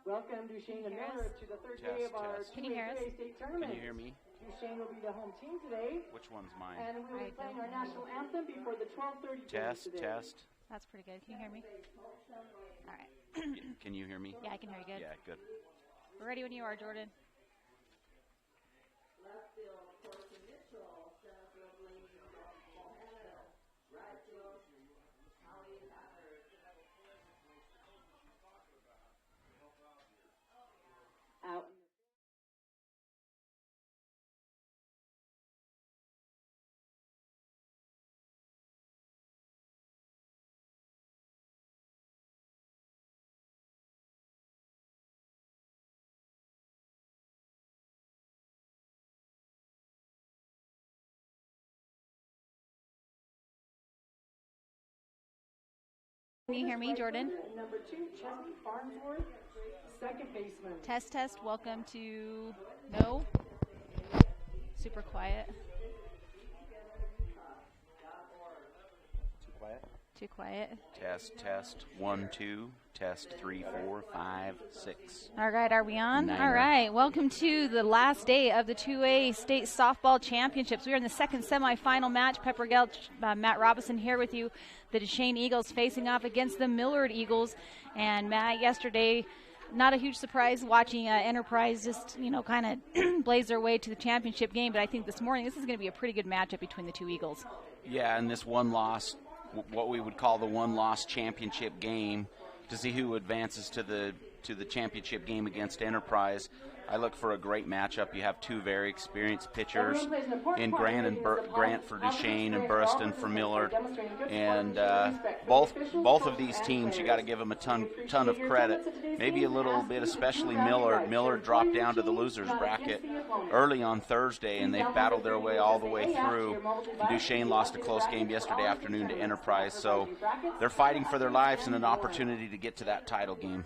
Welcome Duchesne and Millard to the third day of our 2A state tournament. Can you hear me? Duchesne will be the home team today. Which one's mine? And we will be playing our national anthem before the 12:30 test today. Test. That's pretty good. Can you hear me? All right. Can you hear me? Yeah, I can hear you good. Yeah, good. We're ready when you are, Jordan. Out. Can you hear me, Jordan? Number 2, Duchesne Farnsworth, second baseman. Test, test. Welcome to no. Super quiet. Too quiet? Too quiet. Test. 1, 2. Test 3, 4, 5, 6. All right, are we on? Niner. All right, welcome to the last day of the 2A State Softball Championships. We are in the second semifinal match. Pepper Gale, Matt Robinson here with you. The Duchesne Eagles facing off against the Millard Eagles. And Matt, yesterday, not a huge surprise watching Enterprise just, kind of blaze their way to the championship game. But I think this morning, this is going to be a pretty good matchup between the two Eagles. Yeah, and this one loss, what we would call the one-loss championship game, to see who advances to the championship game against Enterprise. I look for a great matchup. You have two very experienced pitchers in Grant for Duchesne and Burriston for Millard, and both of these teams, you got to give them a ton of credit. Maybe a little bit, especially Millard. Millard dropped down to the losers bracket early on Thursday, and they've battled their way all the way through. And Duchesne lost a close game yesterday afternoon to Enterprise, so they're fighting for their lives and an opportunity to get to that title game.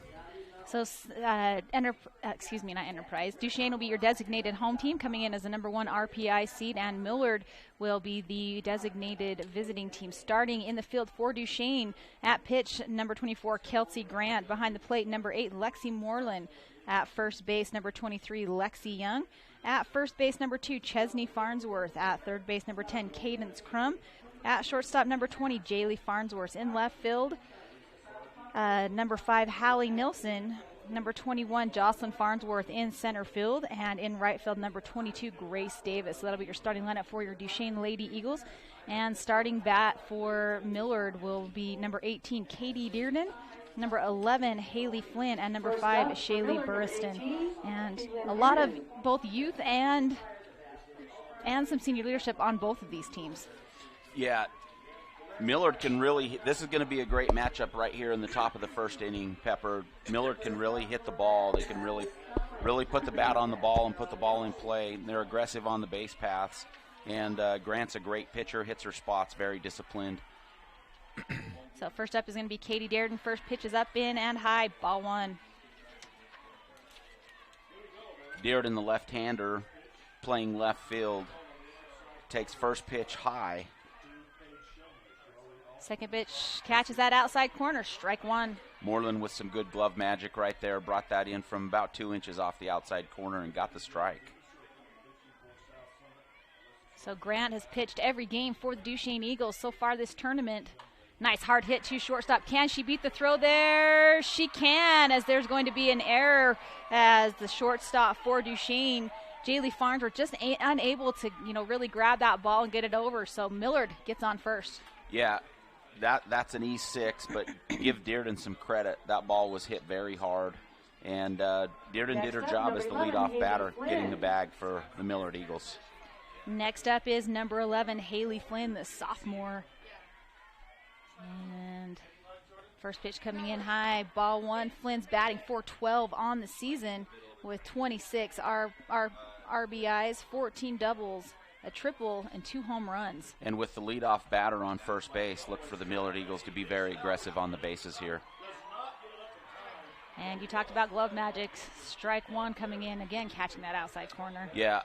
So, not Enterprise. Duchesne will be your designated home team, coming in as the number 1 RPI seed, and Millard will be the designated visiting team. Starting in the field for Duchesne, at pitch, number 24, Kelsey Grant. Behind the plate, number 8, Lexi Moreland. At first base, number 23, Lexi Young. At first base, number 2, Chesney Farnsworth. At third base, number 10, Cadence Crum. At shortstop, number 20, Jaylee Farnsworth. In left field, number 5, Hallie Nilsson. Number 21, Jocelyn Farnsworth in center field. And in right field, number 22, Grace Davis. So that'll be your starting lineup for your Duchesne Lady Eagles. And starting bat for Millard will be number 18, Katie Dearden. Number 11, Haley Flynn. And number 5, Shaylee Burriston. And a lot of both youth and some senior leadership on both of these teams. Yeah. Millard can really, this is going to be a great matchup right here in the top of the first inning, Pepper. Millard can really hit the ball. They can really put the bat on the ball and put the ball in play. They're aggressive on the base paths. And Grant's a great pitcher, hits her spots, very disciplined. So first up is going to be Katie Dearden. First pitch is up, in, and high. Ball 1. Dearden, the left-hander, playing left field, takes first pitch high. Second pitch catches that outside corner, strike 1. Moreland with some good glove magic right there, brought that in from about 2 inches off the outside corner and got the strike. So Grant has pitched every game for the Duchesne Eagles so far this tournament. Nice hard hit to shortstop. Can she beat the throw there? She can, as there's going to be an error as the shortstop for Duchesne, Jaylee Farnsworth, just unable to, really grab that ball and get it over. So Millard gets on first. Yeah. That's an E6, but give Dearden some credit. That ball was hit very hard, and Dearden did her job as the leadoff batter, getting the bag for the Millard Eagles. Next up is number 11, Haley Flynn, the sophomore. And first pitch coming in high, ball 1. Flynn's batting .412 on the season with 26 RBIs, 14 doubles, a triple, and 2 home runs. And with the leadoff batter on first base, look for the Millard Eagles to be very aggressive on the bases here. And you talked about glove magic. Strike 1 coming in, again catching that outside corner. Yeah,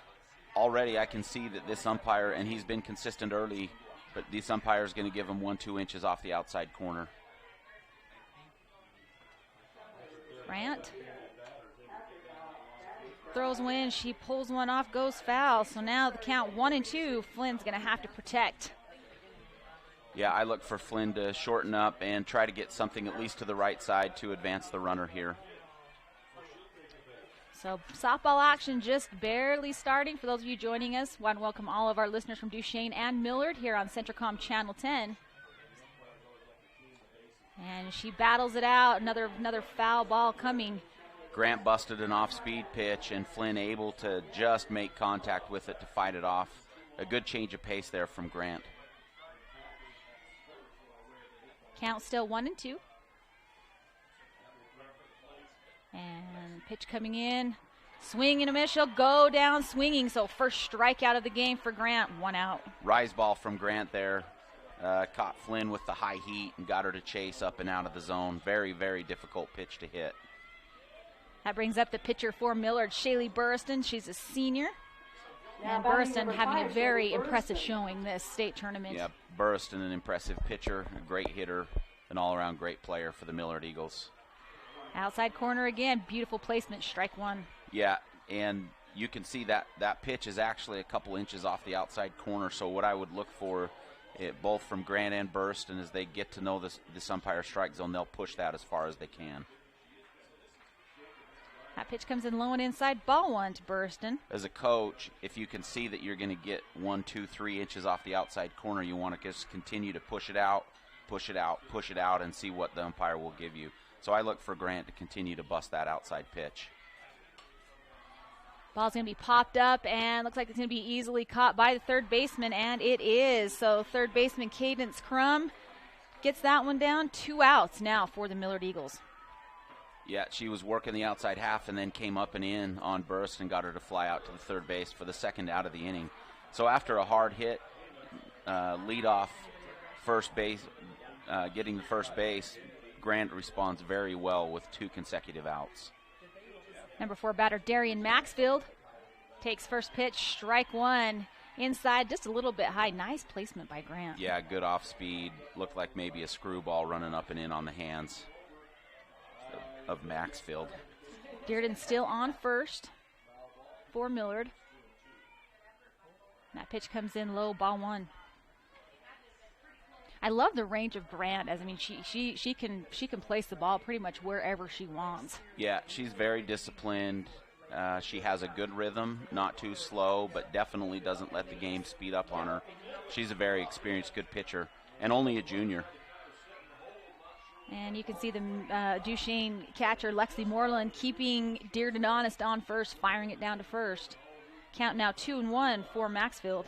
already I can see that this umpire, and he's been consistent early, but this umpire is going to give him 1-2 inches off the outside corner. Grant throws one. She pulls one off, goes foul. So now the count 1-2. Flynn's going to have to protect. Yeah, I look for Flynn to shorten up and try to get something at least to the right side to advance the runner here. So softball action just barely starting. For those of you joining us, I want to welcome all of our listeners from Duchesne and Millard here on Centricom Channel 10. And she battles it out. Another foul ball coming. Grant busted an off-speed pitch, and Flynn able to just make contact with it to fight it off. A good change of pace there from Grant. Count still 1-2. And pitch coming in. Swing and a miss. She'll go down swinging. So first strikeout of the game for Grant. 1 out. Rise ball from Grant there. Caught Flynn with the high heat and got her to chase up and out of the zone. Very, very difficult pitch to hit. That brings up the pitcher for Millard, Shaylee Burriston. She's a senior. And Burriston having a very impressive showing this state tournament. Yeah, Burriston, an impressive pitcher, a great hitter, an all-around great player for the Millard Eagles. Outside corner again, beautiful placement, strike 1. Yeah, and you can see that pitch is actually a couple inches off the outside corner, so what I would look for, both from Grant and Burriston, as they get to know this umpire strike zone, they'll push that as far as they can. That pitch comes in low and inside, ball 1 to Burriston. As a coach, if you can see that you're going to get 1, 2, 3 inches off the outside corner, you want to just continue to push it out, push it out, push it out, and see what the umpire will give you. So I look for Grant to continue to bust that outside pitch. Ball's going to be popped up, and looks like it's going to be easily caught by the third baseman, and it is. So third baseman Cadence Crum gets that one down. 2 outs now for the Millard Eagles. Yeah, she was working the outside half and then came up and in on burst and got her to fly out to the third base for the second out of the inning. So after a hard hit, lead off first base, getting the first base, Grant responds very well with 2 consecutive outs. Number 4 batter Darian Maxfield takes first pitch, strike 1. Inside, just a little bit high. Nice placement by Grant. Yeah, good off speed. Looked like maybe a screwball running up and in on the hands of Maxfield. Dearden still on first for Millard. That pitch comes in low, ball 1. I love the range of Grant. As I mean, she can place the ball pretty much wherever she wants. Yeah, she's very disciplined. She has a good rhythm, not too slow, but definitely doesn't let the game speed up on her. She's a very experienced, good pitcher, and only a junior. And you can see the Duchesne catcher, Lexi Moreland, keeping Dearden honest on first, firing it down to first. Count now 2-1 for Maxfield.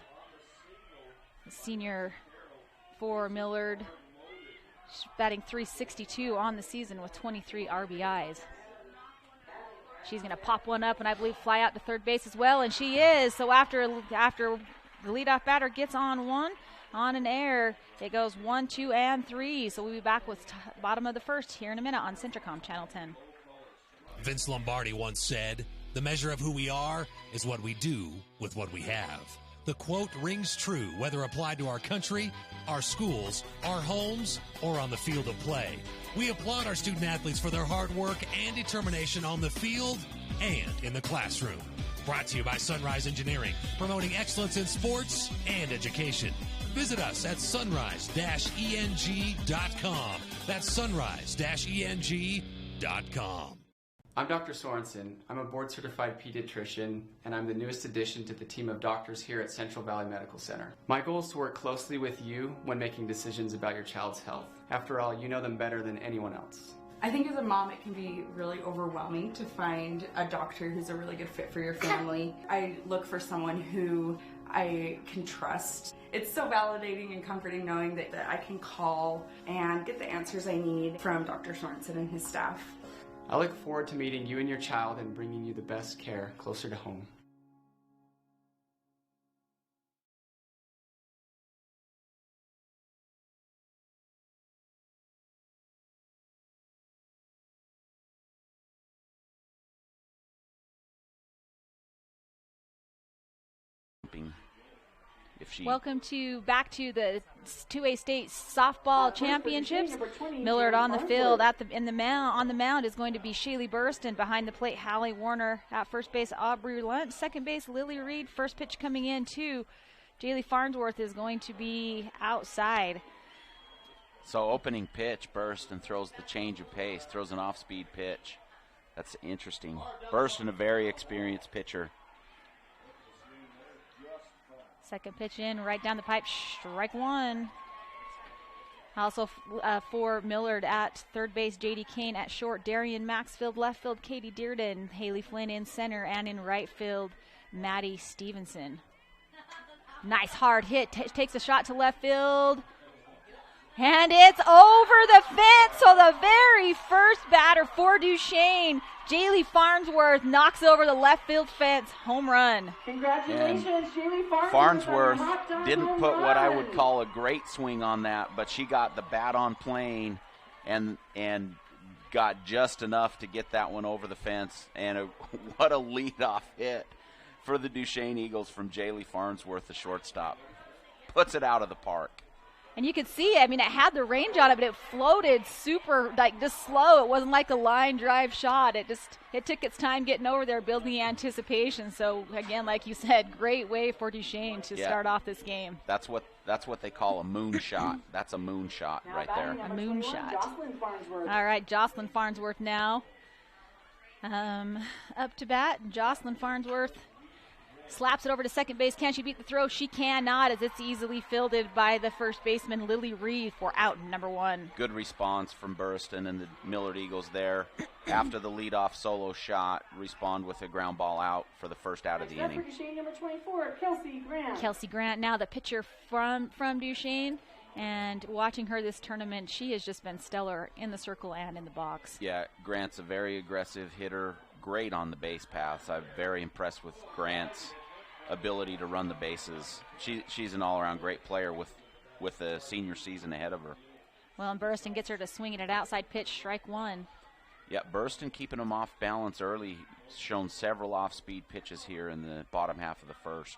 The senior for Millard, she's batting .362 on the season with 23 RBIs. She's going to pop one up and I believe fly out to third base as well, and she is. So after the leadoff batter gets on one, on an air, it goes 1, 2, and 3. So we'll be back with bottom of the first here in a minute on Centricom Channel 10. Vince Lombardi once said, "The measure of who we are is what we do with what we have." The quote rings true whether applied to our country, our schools, our homes, or on the field of play. We applaud our student athletes for their hard work and determination on the field and in the classroom. Brought to you by Sunrise Engineering, promoting excellence in sports and education. Visit us at sunrise-eng.com. That's sunrise-eng.com. I'm Dr. Sorensen. I'm a board-certified pediatrician, and I'm the newest addition to the team of doctors here at Central Valley Medical Center. My goal is to work closely with you when making decisions about your child's health. After all, you know them better than anyone else. I think as a mom, it can be really overwhelming to find a doctor who's a really good fit for your family. I look for someone who I can trust. It's so validating and comforting knowing that I can call and get the answers I need from Dr. Sorensen and his staff. I look forward to meeting you and your child and bringing you the best care closer to home. if she. Welcome back to the 2A state softball championships. Millard on the field on the mound is going to be Shaylee Burston. Behind the plate, Hallie Warner. At first base, Aubrey Lunt. Second base, Lily Reed. First pitch coming in to Jaylee Farnsworth is going to be outside. So opening pitch, Burston throws the change of pace, throws an off-speed pitch. That's interesting. Burston, a very experienced pitcher. Second pitch in, right down the pipe, strike one. Also for Millard at third base, J.D. Kane. At short, Darian Maxfield. Left field, Katie Dearden. Haley Flynn in center. And in right field, Maddie Stevenson. Nice hard hit. Takes a shot to left field. And it's over the fence. So the very first batter for Duchesne, Jaylee Farnsworth, knocks over the left field fence. Home run. Congratulations, Jaylee Farnsworth. Farnsworth didn't put what I would call a great swing on that, but she got the bat on plane and got just enough to get that one over the fence. And what a leadoff hit for the Duchesne Eagles from Jaylee Farnsworth, the shortstop. Puts it out of the park. And you could see, I mean, it had the range on it, but it floated super, just slow. It wasn't like a line drive shot. It took its time getting over there, building the anticipation. So, again, like you said, great way for Duchesne to start off this game. That's what they call a moon shot. That's a moon shot right there. A moon shot. All right, Jocelyn Farnsworth now. Up to bat, Jocelyn Farnsworth slaps it over to second base. Can she beat the throw? She cannot, as it's easily fielded by the first baseman, Lily Reed, for out number one. Good response from Burston and the Millard Eagles there. After the leadoff solo shot, respond with a ground ball out for the first out of the inning. Number 24, Kelsey Grant. Kelsey Grant, now the pitcher from Duchesne. And watching her this tournament, she has just been stellar in the circle and in the box. Yeah, Grant's a very aggressive hitter. Great on the base paths. I'm very impressed with Grant's ability to run the bases. She's an all-around great player with a senior season ahead of her. Well, and Burston gets her to swing it at outside pitch, strike one. Yeah, Burston keeping them off balance early. Shown several off-speed pitches here in the bottom half of the first.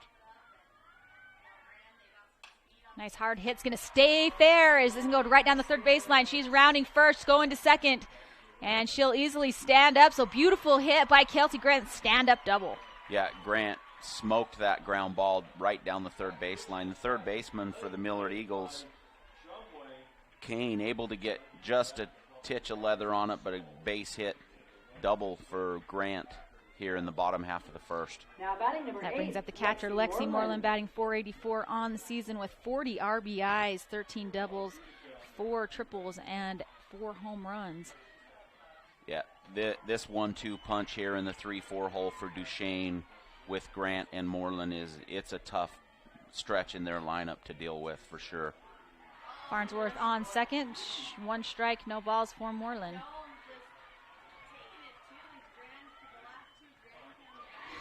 Nice hard hit's going to stay fair as this can go right down the third baseline. She's rounding first, going to second. And she'll easily stand up. So beautiful hit by Kelsey Grant. Stand-up double. Yeah, Grant smoked that ground ball right down the third baseline. The third baseman for the Millard Eagles, Kane, able to get just a titch of leather on it, but a base hit double for Grant here in the bottom half of the first. Now batting number 8. That brings up the catcher, Lexi Moreland, batting .484 on the season with 40 RBIs, 13 doubles, 4 triples, and 4 home runs. Yeah, this 1-2 punch here in the 3-4 hole for Duchesne with Grant and Moreland it's a tough stretch in their lineup to deal with for sure. Farnsworth on second, 1 strike, no balls for Moreland.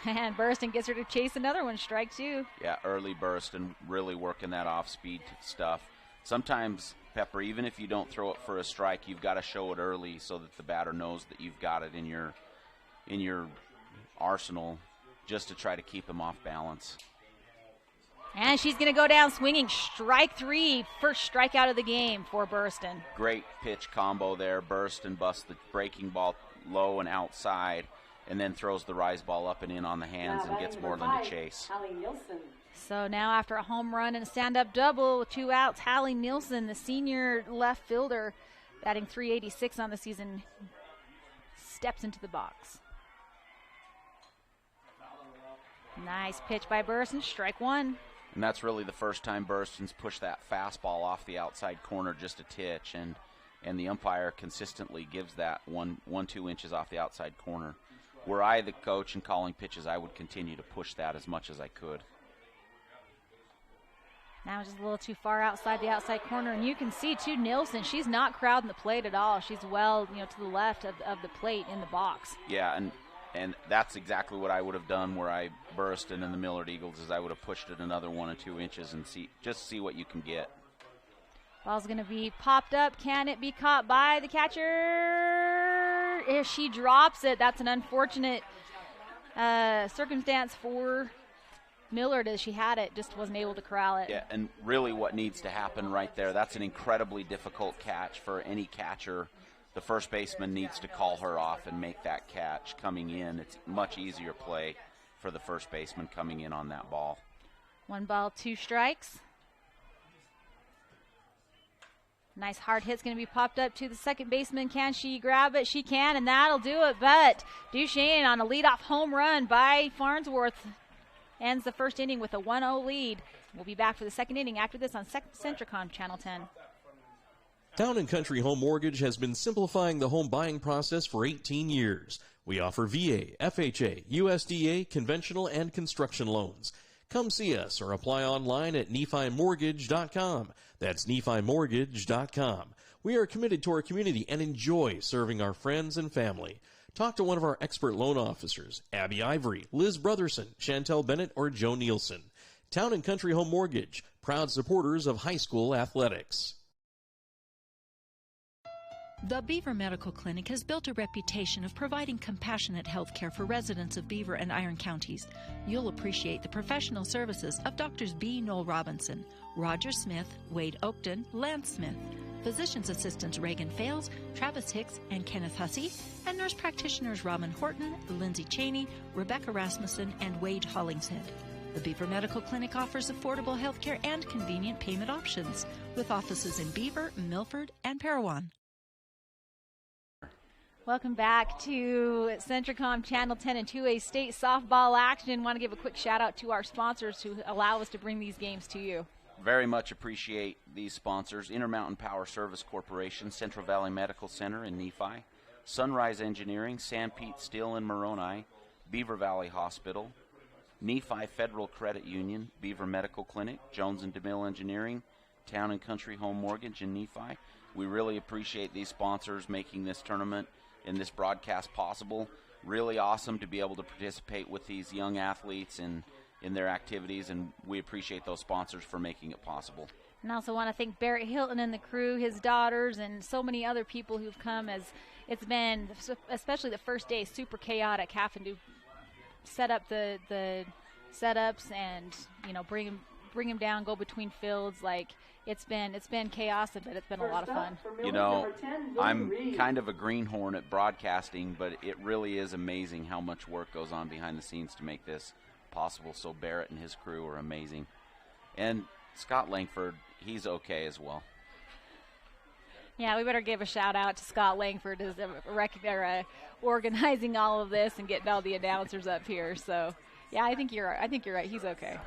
And Burston gets her to chase another one, strike 2. Yeah, early Burston really working that off-speed stuff. Sometimes, Pepper, even if you don't throw it for a strike, you've got to show it early so that the batter knows that you've got it in your arsenal, just to try to keep him off balance. And she's going to go down swinging, strike 3, first strikeout of the game for Burston. Great pitch combo there. Burston busts the breaking ball low and outside, and then throws the rise ball up and in on the hands and gets Moreland to chase. Hallie Nielsen. So now after a home run and a stand-up double with 2 outs, Hallie Nielsen, the senior left fielder, batting .386 on the season, steps into the box. Nice pitch by Burston, strike 1. And that's really the first time Burston's pushed that fastball off the outside corner just a titch, and the umpire consistently gives that 1-2 inches off the outside corner. Were I the coach and calling pitches, I would continue to push that as much as I could. Now just a little too far outside the outside corner, and you can see too, Nielsen, she's not crowding the plate at all. She's well, to the left of the plate in the box. Yeah, and that's exactly what I would have done where I Burston and the Millard Eagles, is I would have pushed it another 1 or 2 inches and see what you can get. Ball's going to be popped up. Can it be caught by the catcher? If she drops it, that's an unfortunate circumstance for Millard, as she had it, just wasn't able to corral it. Yeah, and really what needs to happen right there, that's an incredibly difficult catch for any catcher. The first baseman needs to call her off and make that catch coming in. It's much easier play for the first baseman coming in on that ball. 1 ball, 2 strikes. Nice hard hit's going to be popped up to the second baseman. Can she grab it? She can, and that'll do it. But Duchesne on a leadoff home run by Farnsworth ends the first inning with a 1-0 lead. We'll be back for the second inning after this on Centricom Channel 10. Town & Country Home Mortgage has been simplifying the home buying process for 18 years. We offer VA, FHA, USDA, conventional, and construction loans. Come see us or apply online at NephiMortgage.com. That's NephiMortgage.com. We are committed to our community and enjoy serving our friends and family. Talk to one of our expert loan officers, Abby Ivory, Liz Brotherson, Chantel Bennett, or Joe Nielsen. Town & Country Home Mortgage, proud supporters of high school athletics. The Beaver Medical Clinic has built a reputation of providing compassionate health care for residents of Beaver and Iron counties. You'll appreciate the professional services of Drs. B. Noel Robinson, Roger Smith, Wade Oakton, Lance Smith, physician's assistants Reagan Fales, Travis Hicks, and Kenneth Hussey, and nurse practitioners Robin Horton, Lindsay Cheney, Rebecca Rasmussen, and Wade Hollingshead. The Beaver Medical Clinic offers affordable health care and convenient payment options, with offices in Beaver, Milford, and Parowan. Welcome back to Centricom Channel 10 and 2A State softball action. Want to give a quick shout out to our sponsors who allow us to bring these games to you. Very much appreciate these sponsors: Intermountain Power Service Corporation, Central Valley Medical Center in Nephi, Sunrise Engineering, Sanpete Steel in Moroni, Beaver Valley Hospital, Nephi Federal Credit Union, Beaver Medical Clinic, Jones and DeMille Engineering, Town & Country Home Mortgage in Nephi. We really appreciate these sponsors making this tournament and this broadcast possible. Really awesome to be able to participate with these young athletes and in their activities, and we appreciate those sponsors for making it possible. And I also want to thank Barrett Hilton and the crew, his daughters, and so many other people who've come, as it's been, especially the first day, super chaotic, having to set up the setups and, you know, bring them down, go between fields. Like, it's been chaos, but it's been a lot of fun. You know, I'm kind of a greenhorn at broadcasting, but it really is amazing how much work goes on behind the scenes to make this possible. So Barrett and his crew are amazing. And Scott Langford, he's okay as well. Yeah, we better give a shout out to Scott Langford as organizing all of this and getting all the announcers up here. So, yeah, I think you're right. He's okay.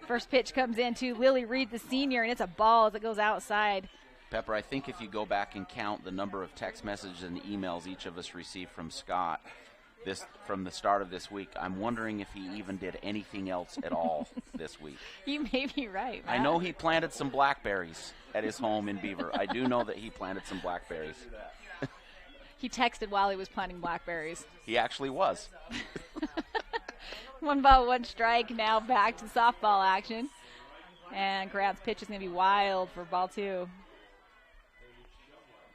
First pitch comes in to Lily Reed, the senior, and it's a ball as it goes outside. Pepper, I think if you go back and count the number of text messages and emails each of us received from Scott from the start of this week, I'm wondering if he even did anything else at all this week. You may be right, Matt. I know he planted some blackberries at his home in Beaver. I do know that he planted some blackberries. He texted while he was planting blackberries. He actually was. 1 ball, 1 strike. Now back to softball action. And Grant's pitch is going to be wild for ball 2.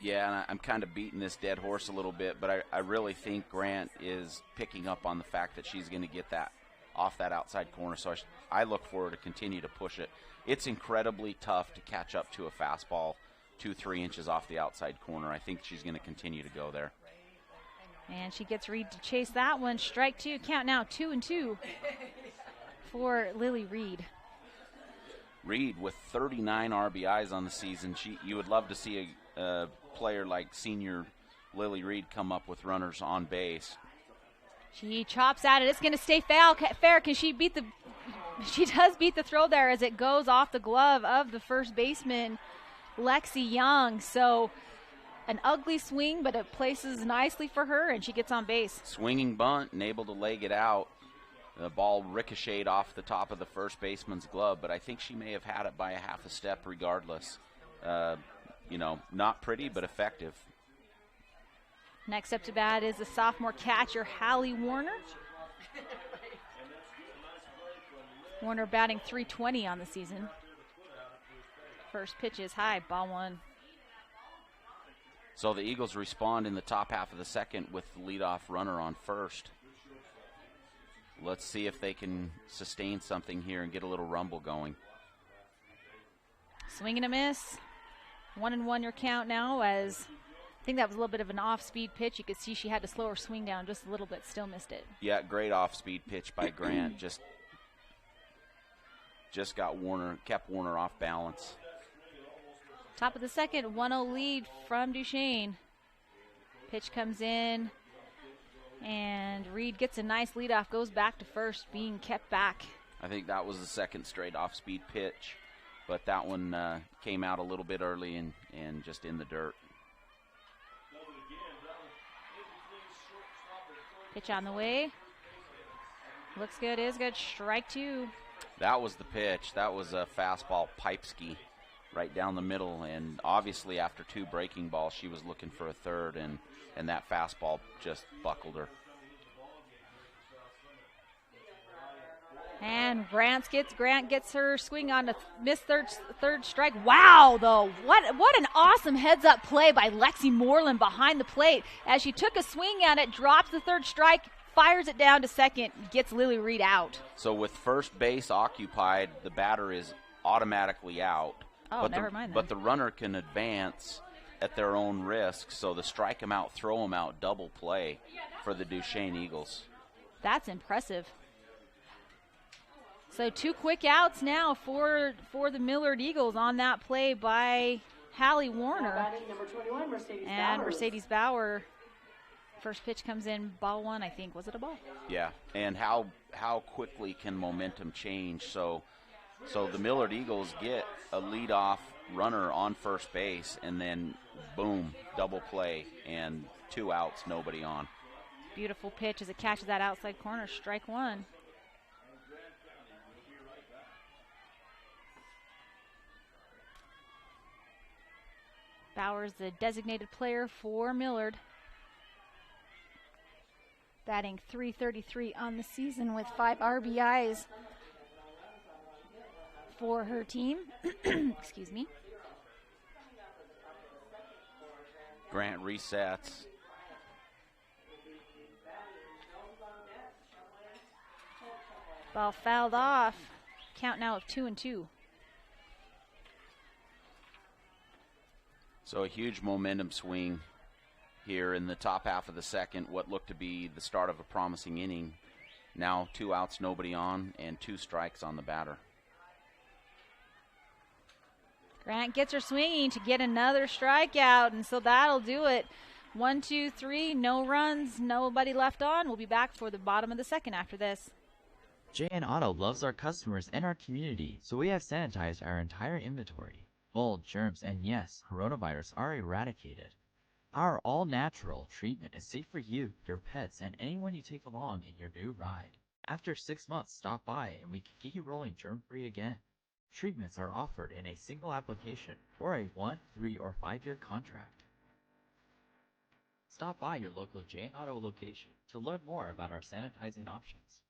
Yeah, and I'm kind of beating this dead horse a little bit, but I really think Grant is picking up on the fact that she's going to get that off that outside corner. So I look for her to continue to push it. It's incredibly tough to catch up to a fastball 2-3 inches off the outside corner. I think she's going to continue to go there. And she gets Reed to chase that one. Strike 2. Count now 2-2 for Lily Reed. Reed with 39 RBIs on the season. You would love to see a player like senior Lily Reed come up with runners on base. She chops at it. It's going to stay fair. Can she beat the? She does beat the throw there as it goes off the glove of the first baseman, Lexi Young. So an ugly swing, but it places nicely for her, and she gets on base. Swinging bunt and able to leg it out. The ball ricocheted off the top of the first baseman's glove, but I think she may have had it by a half a step regardless. Not pretty, but effective. Next up to bat is the sophomore catcher, Hallie Warner. Warner batting .320 on the season. First pitch is high, ball 1. So the Eagles respond in the top half of the second with the leadoff runner on first. let's see if they can sustain something here and get a little rumble going. Swing and a miss. 1-1 your count now, as I think that was a little bit of an off-speed pitch. You could see she had to slow her swing down just a little bit, still missed it. Yeah, great off-speed pitch by Grant. just got kept Warner off balance. Top of the second, 1-0 lead from Duchesne. Pitch comes in, and Reed gets a nice leadoff, goes back to first, being kept back. I think that was the second straight off-speed pitch, but that one came out a little bit early and just in the dirt. Pitch on the way. Looks good, is good. Strike 2. That was the pitch. That was a fastball pipe ski right down the middle, and obviously after 2 breaking balls, she was looking for a third, and that fastball just buckled her. And Grant gets her swing on the missed third strike. Wow, though. What an awesome heads-up play by Lexi Moreland behind the plate. As she took a swing at it, drops the third strike, fires it down to second, gets Lily Reed out. So with first base occupied, the batter is automatically out. Oh, never mind then. But the runner can advance at their own risk, so the strike them out, throw them out, double play for the Duchesne Eagles. That's impressive. So 2 quick outs now for the Millard Eagles on that play by Hallie Warner. Number 21, Mercedes Bauer. First pitch comes in, ball 1, I think. Was it a ball? Yeah, and how quickly can momentum change? So the Millard Eagles get a leadoff runner on first base, and then boom, double play, and 2 outs, nobody on. Beautiful pitch as it catches that outside corner, strike 1. Bauer's the designated player for Millard. Batting .333 on the season with 5 RBIs for her team. Excuse me. Grant resets. Ball fouled off. Count now of 2-2. So a huge momentum swing here in the top half of the second, what looked to be the start of a promising inning. Now 2 outs, nobody on, and 2 strikes on the batter. Grant gets her swinging to get another strikeout, and so that'll do it. 1, 2, 3, no runs, nobody left on. We'll be back for the bottom of the second after this. JN Auto loves our customers and our community, so we have sanitized our entire inventory. Mold, germs, and yes, coronavirus are eradicated. Our all-natural treatment is safe for you, your pets, and anyone you take along in your new ride. After 6 months, stop by and we can get you rolling germ-free again. Treatments are offered in a single application or a 1, 3, or 5-year contract. Stop by your local JN Auto location to learn more about our sanitizing options.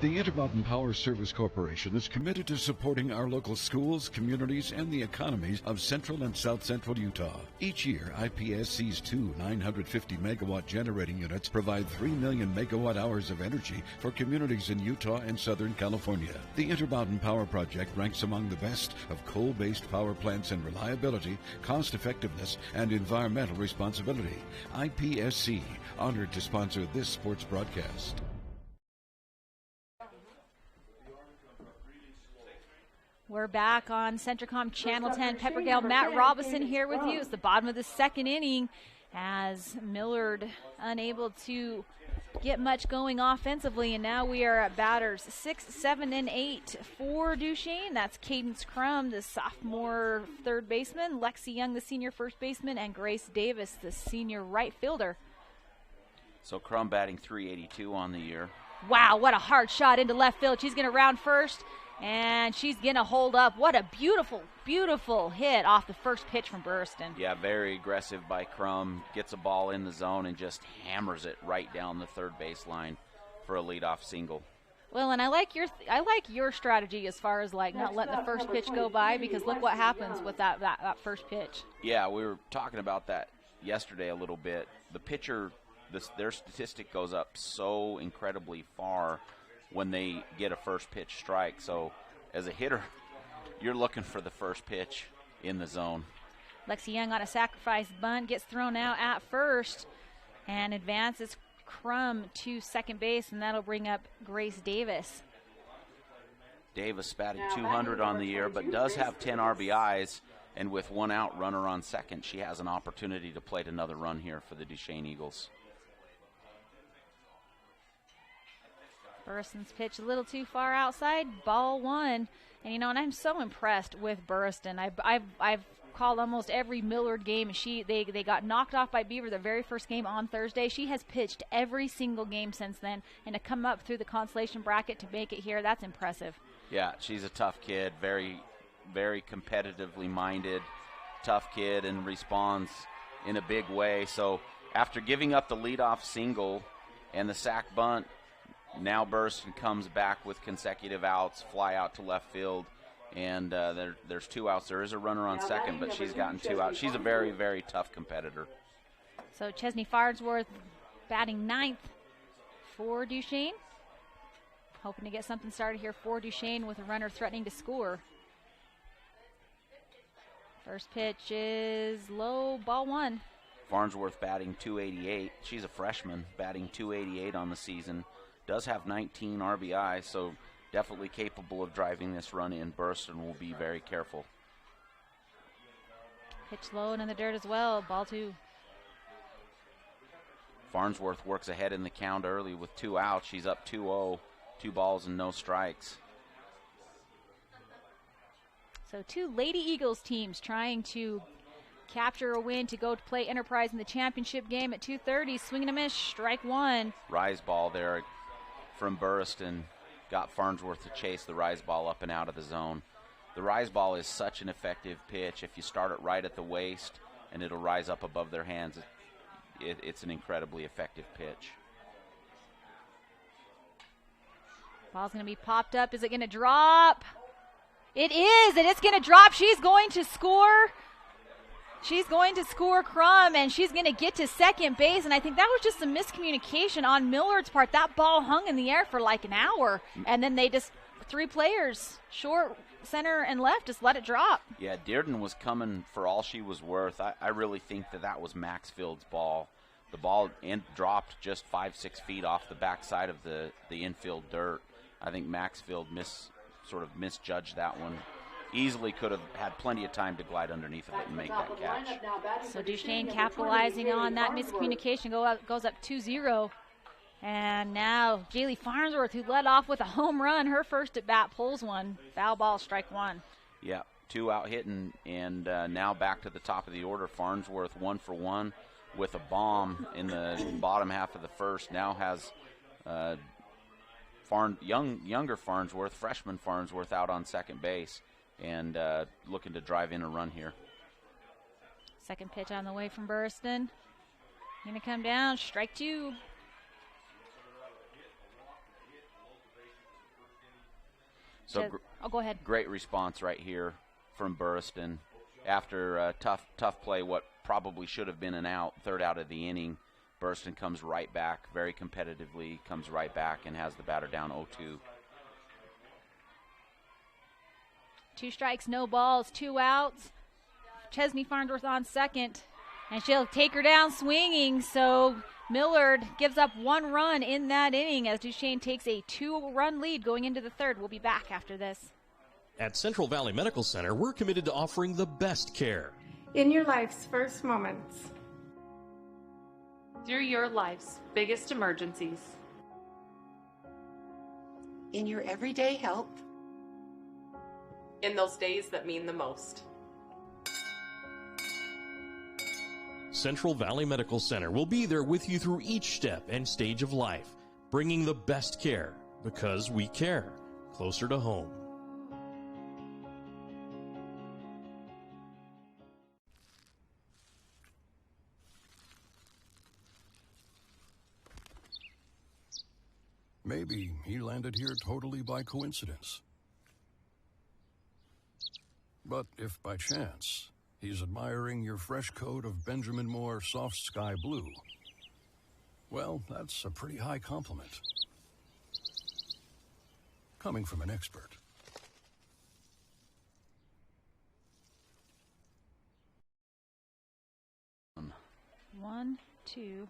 The Intermountain Power Service Corporation is committed to supporting our local schools, communities, and the economies of central and south central Utah. Each year, IPSC's 2 950-megawatt generating units provide 3 million megawatt hours of energy for communities in Utah and Southern California. The Intermountain Power Project ranks among the best of coal-based power plants in reliability, cost-effectiveness, and environmental responsibility. IPSC, honored to sponsor this sports broadcast. We're back on Centricom Channel 10. Peppergale, Matt Robinson here with you. It's the bottom of the second inning as Millard unable to get much going offensively, and now we are at batters 6, 7, and 8 for Duchesne. That's Cadence Crum, the sophomore third baseman, Lexi Young, the senior first baseman, and Grace Davis, the senior right fielder. So Crum batting .382 on the year. Wow, what a hard shot into left field. She's going to round first. And she's going to hold up. What a beautiful, beautiful hit off the first pitch from Burriston. Yeah, very aggressive by Crum. Gets a ball in the zone and just hammers it right down the third baseline for a leadoff single. Well, and I like your strategy as far as like not letting the first pitch go by, because look what happens with that first pitch. Yeah, we were talking about that yesterday a little bit. The pitcher their statistic goes up so incredibly far when they get a first pitch strike. So as a hitter, you're looking for the first pitch in the zone. Lexi Young on a sacrifice bunt, gets thrown out at first and advances Crum to second base, and that'll bring up Grace Davis. Davis batting 200 on the year, but does have 10 RBIs, and with one out, runner on second, she has an opportunity to plate another run here for the Duchesne Eagles. Burriston's pitch a little too far outside, ball one. And, you know, and I'm so impressed with Burriston. I've called almost every Millard game. They got knocked off by Beaver the very first game on Thursday. She has pitched every single game since then, and to come up through the consolation bracket to make it here, that's impressive. Yeah, she's a tough kid, very, very competitively minded, tough kid, and responds in a big way. So after giving up the leadoff single and the sac bunt, now Burriston comes back with consecutive outs, fly out to left field, and there's 2 outs. There is a runner on second, but she's gotten 2 outs. She's a very, very tough competitor. So Chesney Farnsworth batting 9th for Duchesne. Hoping to get something started here for Duchesne with a runner threatening to score. First pitch is low, ball one. Farnsworth batting 288. She's a freshman, batting 288 on the season. Does have 19 RBI, so definitely capable of driving this run in. Burriston will be very careful. Pitch low and in the dirt as well, ball two. Farnsworth works ahead in the count early with 2 outs. She's up 2-0, 2 balls and no strikes. So 2 Lady Eagles teams trying to capture a win to go to play Enterprise in the championship game at 2:30. Swing and a miss, strike one. Rise ball there from Burriston. Got Farnsworth to chase the rise ball up and out of the zone. The rise ball is such an effective pitch. If you start it right at the waist and it'll rise up above their hands, it's an incredibly effective pitch. Ball's going to be popped up. Is it going to drop? It is, and it's going to drop. She's going to score. She's going to score Crum, and she's going to get to second base. And I think that was just some miscommunication on Millard's part. That ball hung in the air for like an hour, and then they just, 3 players, short, center, and left, just let it drop. Yeah, Dearden was coming for all she was worth. I really think that was Maxfield's ball. The ball dropped just 5-6 feet off the backside of the infield dirt. I think Maxfield sort of misjudged that one. Easily could have had plenty of time to glide underneath of it and make that catch. So Duchesne capitalizing on that miscommunication goes up 2-0. And now Jaylee Farnsworth, who led off with a home run, her first at bat, pulls one. Foul ball, strike one. Yeah, 2 out hitting, and now back to the top of the order. Farnsworth 1 for 1 with a bomb in the bottom half of the first. Now has younger Farnsworth, freshman Farnsworth, out on second base and looking to drive in a run here. Second pitch on the way from Burriston. Going to come down, strike 2. So go ahead. Great response right here from Burriston after tough play. What probably should have been an out, third out of the inning. Burriston comes right back, very competitively, comes right back and has the batter down 0-2. 2 strikes, no balls, 2 outs. Chesney Farnsworth on second, and she'll take her down swinging. So Millard gives up 1 run in that inning as Duchesne takes a 2-run lead going into the third. We'll be back after this. At Central Valley Medical Center, we're committed to offering the best care. In your life's first moments. Through your life's biggest emergencies. In your everyday help. In those days that mean the most. Central Valley Medical Center will be there with you through each step and stage of life, bringing the best care because we care, closer to home. Maybe he landed here totally by coincidence. But if by chance he's admiring your fresh coat of Benjamin Moore soft sky blue, Well, that's a pretty high compliment. Coming from an expert. One, two.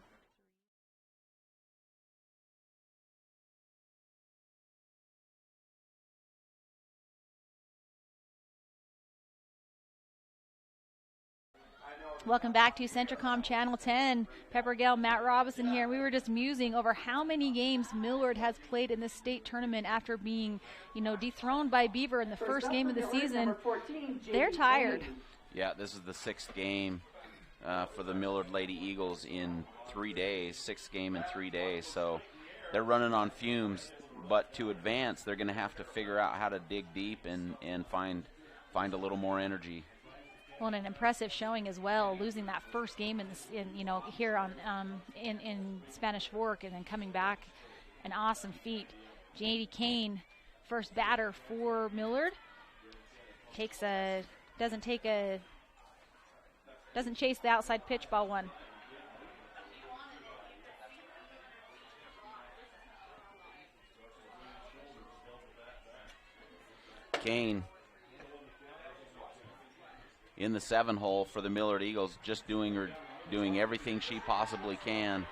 Welcome back to Centricom Channel 10. Pepper Gale, Matt Robinson here. We were just musing over how many games Millard has played in this state tournament after being, dethroned by Beaver in the first game of the season. They're tired. Yeah, this is the 6th game for the Millard Lady Eagles in 3 days, 6th game in 3 days. So they're running on fumes, but to advance, they're going to have to figure out how to dig deep and find a little more energy. Well, and an impressive showing as well, losing that first game here on in Spanish Fork, and then coming back, an awesome feat. J.D. Kane, first batter for Millard, doesn't chase the outside pitch, ball one. Kane in the 7-hole for the Millard Eagles, just doing everything she possibly can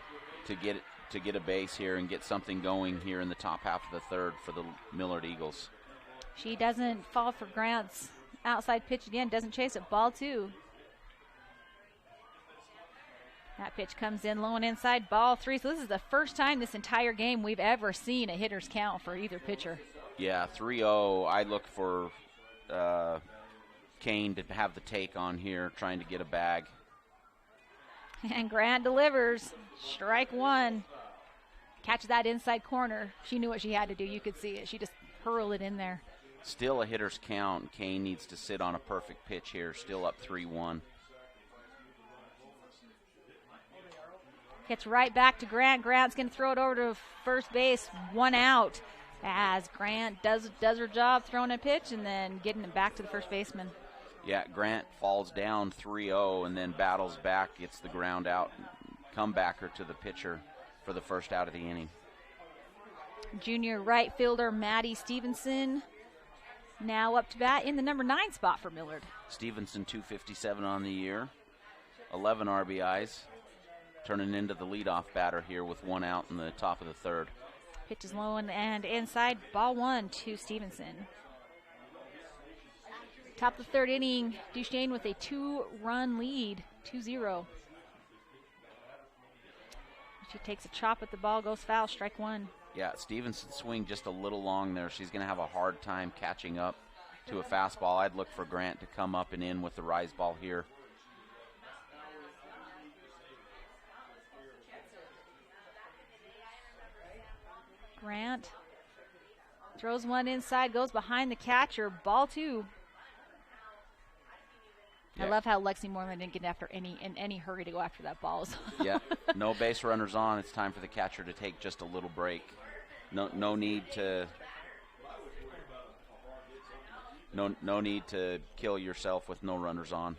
to get a base here and get something going here in the top half of the 3rd for the Millard Eagles. She doesn't fall for Grant's outside pitch again, doesn't chase it, ball 2. That pitch comes in low and inside, ball 3. So this is the first time this entire game we've ever seen a hitter's count for either pitcher. Yeah, 3-0. I look for Kane to have the take on here, trying to get a bag. And Grant delivers. Strike 1. Catches that inside corner. She knew what she had to do. You could see it. She just hurled it in there. Still a hitter's count. Kane needs to sit on a perfect pitch here. Still up 3-1. Gets right back to Grant. Grant's going to throw it over to first base. 1 out as Grant does her job, throwing a pitch and then getting it back to the first baseman. Yeah, Grant falls down 3-0 and then battles back, gets the ground out, comebacker to the pitcher for the first out of the inning. Junior right fielder Maddie Stevenson now up to bat in the number 9 spot for Millard. Stevenson 257 on the year, 11 RBIs, turning into the leadoff batter here with 1 out in the top of the 3rd. Pitch is low and inside, ball 1 to Stevenson. Top of the 3rd inning, Duchesne with a 2-run lead, 2-0. She takes a chop at the ball, goes foul, strike 1. Yeah, Stevenson's swing just a little long there. She's going to have a hard time catching up to a fastball. I'd look for Grant to come up and in with the rise ball here. Grant throws one inside, goes behind the catcher, ball 2. Yeah. I love how Lexi Moorman didn't get in any hurry to go after that ball. Yeah, no base runners on. It's time for the catcher to take just a little break. No need to kill yourself with no runners on.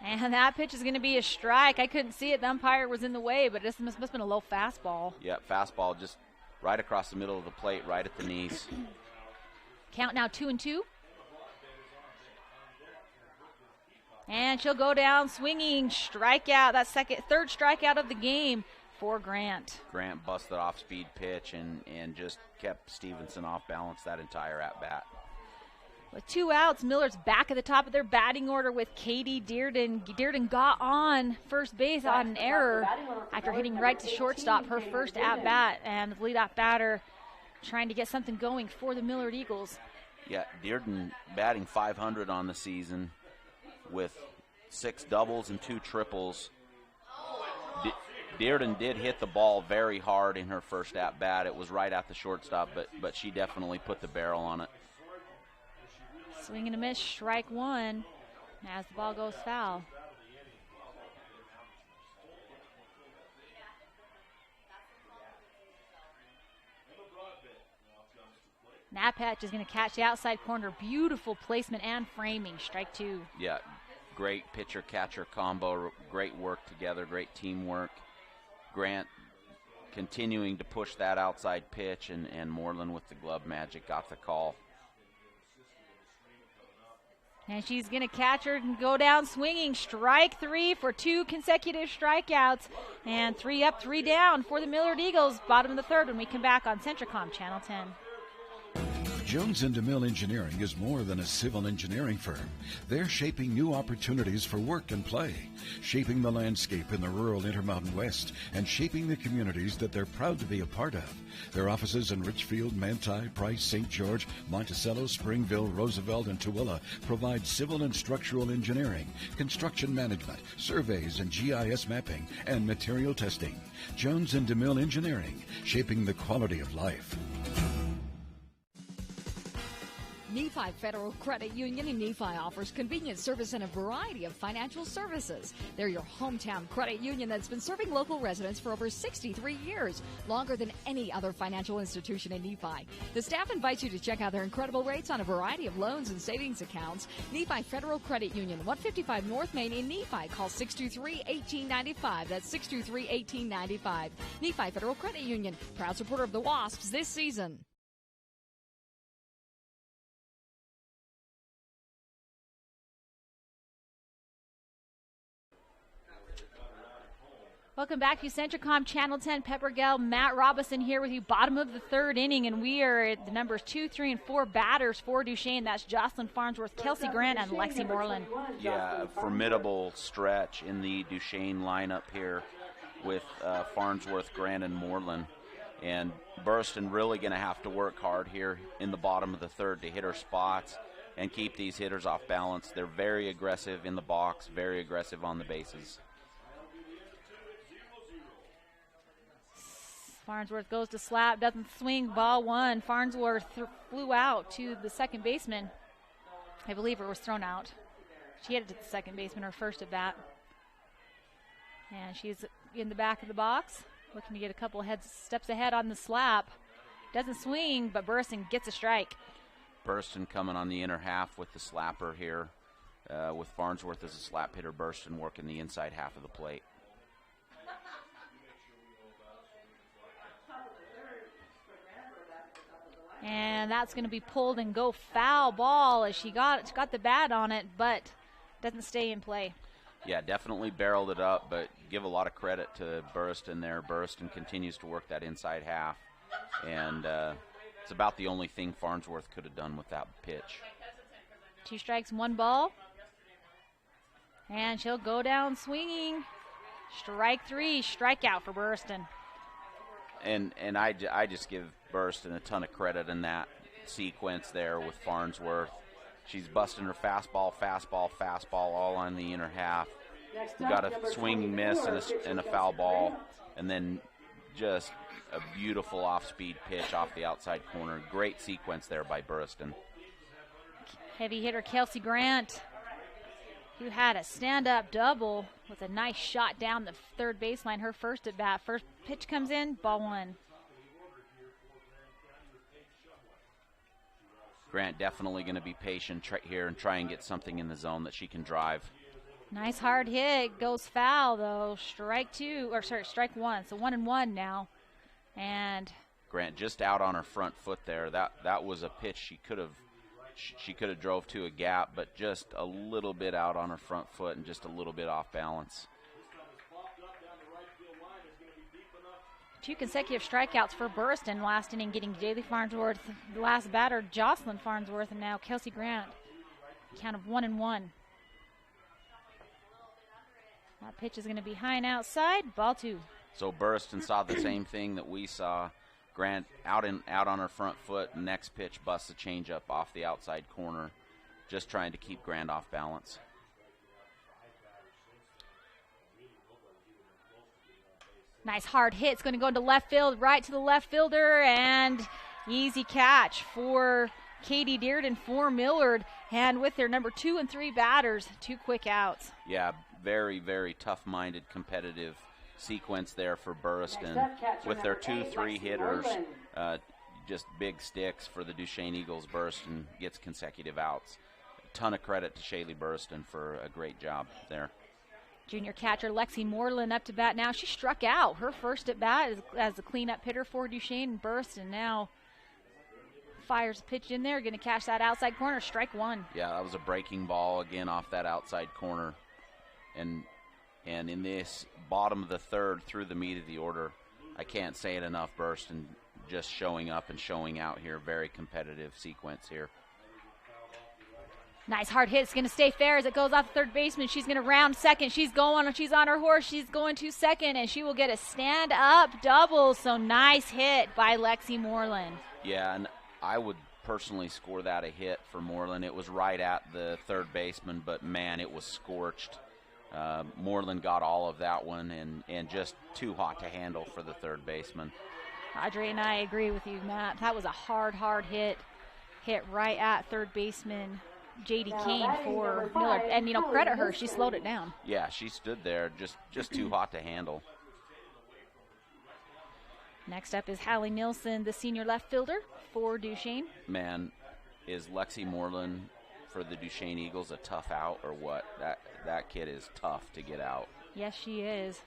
And that pitch is going to be a strike. I couldn't see it. The umpire was in the way, but this must have been a low fastball. Yeah, fastball just right across the middle of the plate, right at the knees. Count now 2-2. And she'll go down swinging, strikeout. That's third strikeout of the game for Grant. Grant busted off speed pitch and just kept Stevenson off balance that entire at-bat. With 2 outs, Millard's back at the top of their batting order with Katie Dearden. Dearden got on first base on an error after hitting right to shortstop, her first at-bat, and the leadoff batter trying to get something going for the Millard Eagles. Yeah, Dearden batting .500 on the season with 6 doubles and 2 triples. Dearden did hit the ball very hard in her first at-bat. It was right at the shortstop, but she definitely put the barrel on it. Swing and a miss, strike 1 as the ball goes foul. Napatch is going to catch the outside corner. Beautiful placement and framing, strike 2. Yeah, great pitcher-catcher combo, great work together, great teamwork. Grant continuing to push that outside pitch, and Moreland with the glove magic got the call. And she's going to catch her and go down swinging. Strike 3 for 2 consecutive strikeouts. And 3 up, 3 down for the Millard Eagles. Bottom of the third when we come back on Centricom Channel 10. Jones & DeMille Engineering is more than a civil engineering firm. They're shaping new opportunities for work and play, shaping the landscape in the rural Intermountain West, and shaping the communities that they're proud to be a part of. Their offices in Richfield, Manti, Price, St. George, Monticello, Springville, Roosevelt, and Tooele provide civil and structural engineering, construction management, surveys and GIS mapping, and material testing. Jones & DeMille Engineering, shaping the quality of life. Nephi Federal Credit Union in Nephi offers convenient service and a variety of financial services. They're your hometown credit union that's been serving local residents for over 63 years, longer than any other financial institution in Nephi. The staff invites you to check out their incredible rates on a variety of loans and savings accounts. Nephi Federal Credit Union, 155 North Main in Nephi. Call 623-1895. That's 623-1895. Nephi Federal Credit Union, proud supporter of the Wasps this season. Welcome back to Centricom Channel 10. Pepper Gale, Matt Robinson here with you. Bottom of the third inning, and we are at the numbers 2, 3, and 4 batters for Duchesne. That's Jocelyn Farnsworth, Kelsey Grant, and Lexi Moreland. Yeah, a formidable stretch in the Duchesne lineup here with Farnsworth, Grant, and Moreland. And Burston really going to have to work hard here in the bottom of the third to hit her spots and keep these hitters off balance. They're very aggressive in the box, very aggressive on the bases. Farnsworth goes to slap, doesn't swing, ball one. Farnsworth flew out to the second baseman. I believe it was thrown out. She hit it to the second baseman, her first at bat. And she's in the back of the box, looking to get a couple steps ahead on the slap. Doesn't swing, but Burston gets a strike. Burston coming on the inner half with the slapper here. With Farnsworth as a slap hitter, Burston working the inside half of the plate. And that's going to be pulled and go foul ball as she got the bat on it, but doesn't stay in play. Yeah, definitely barreled it up, but give a lot of credit to Burston there. Burston continues to work that inside half, and it's about the only thing Farnsworth could have done with that pitch. 2 strikes, 1 ball. And she'll go down swinging. Strike 3, strikeout for Burston. And I just give Burston a ton of credit in that sequence there with Farnsworth. She's busting her fastball, all on the inner half. We got a swinging miss and a foul ball, and then just a beautiful off-speed pitch off the outside corner. Great sequence there by Burston. Heavy hitter Kelsey Grant, who had a stand-up double with a nice shot down the third baseline, her first at bat. First pitch comes in, ball one. Grant definitely going to be patient here and try and get something in the zone that she can drive. Nice hard hit, goes foul though. Strike 1. So 1-1 now. And Grant just out on her front foot there. That was a pitch she could have drove to a gap, but just a little bit out on her front foot and just a little bit off balance. 2 consecutive strikeouts for Burston last inning, getting Jaylee Farnsworth, the last batter, Jocelyn Farnsworth, and now Kelsey Grant. Count of 1-1. That pitch is going to be high and outside, ball 2. So Burston saw the same thing that we saw. Grant out on her front foot. Next pitch busts a changeup off the outside corner, just trying to keep Grant off balance. Nice hard hit. It's going to go into left field, right to the left fielder, and easy catch for Katie Dearden for Millard. And with their number 2 and 3 batters, 2 quick outs. Yeah, very, very tough-minded, competitive sequence there for Burston. With their 2-3 hitters, just big sticks for the Duchesne Eagles. Burston gets consecutive outs. A ton of credit to Shaylee Burston for a great job there. Junior catcher Lexi Moreland up to bat now. She struck out her first at bat as a cleanup hitter for Duchesne and burst, and now fires a pitch in there. Going to catch that outside corner. Strike one. Yeah, that was a breaking ball again off that outside corner. And in this bottom of the third through the meat of the order, I can't say it enough, burst and just showing up and showing out here. Very competitive sequence here. Nice hard hit. It's going to stay fair as it goes off the third baseman. She's going to round second. She's on her horse. She's going to second, and she will get a stand-up double. So nice hit by Lexi Moreland. Yeah, and I would personally score that a hit for Moreland. It was right at the third baseman, but, man, it was scorched. Moreland got all of that one and just too hot to handle for the third baseman. Audrey and I agree with you, Matt. That was a hard hit right at third baseman J.D. Kane for Millard. And, credit her, she slowed it down. Yeah, she stood there just too hot to handle. Next up is Hallie Nielsen, the senior left fielder for Duchesne. Man, is Lexi Moreland for the Duchesne Eagles a tough out or what? That kid is tough to get out. Yes, she is.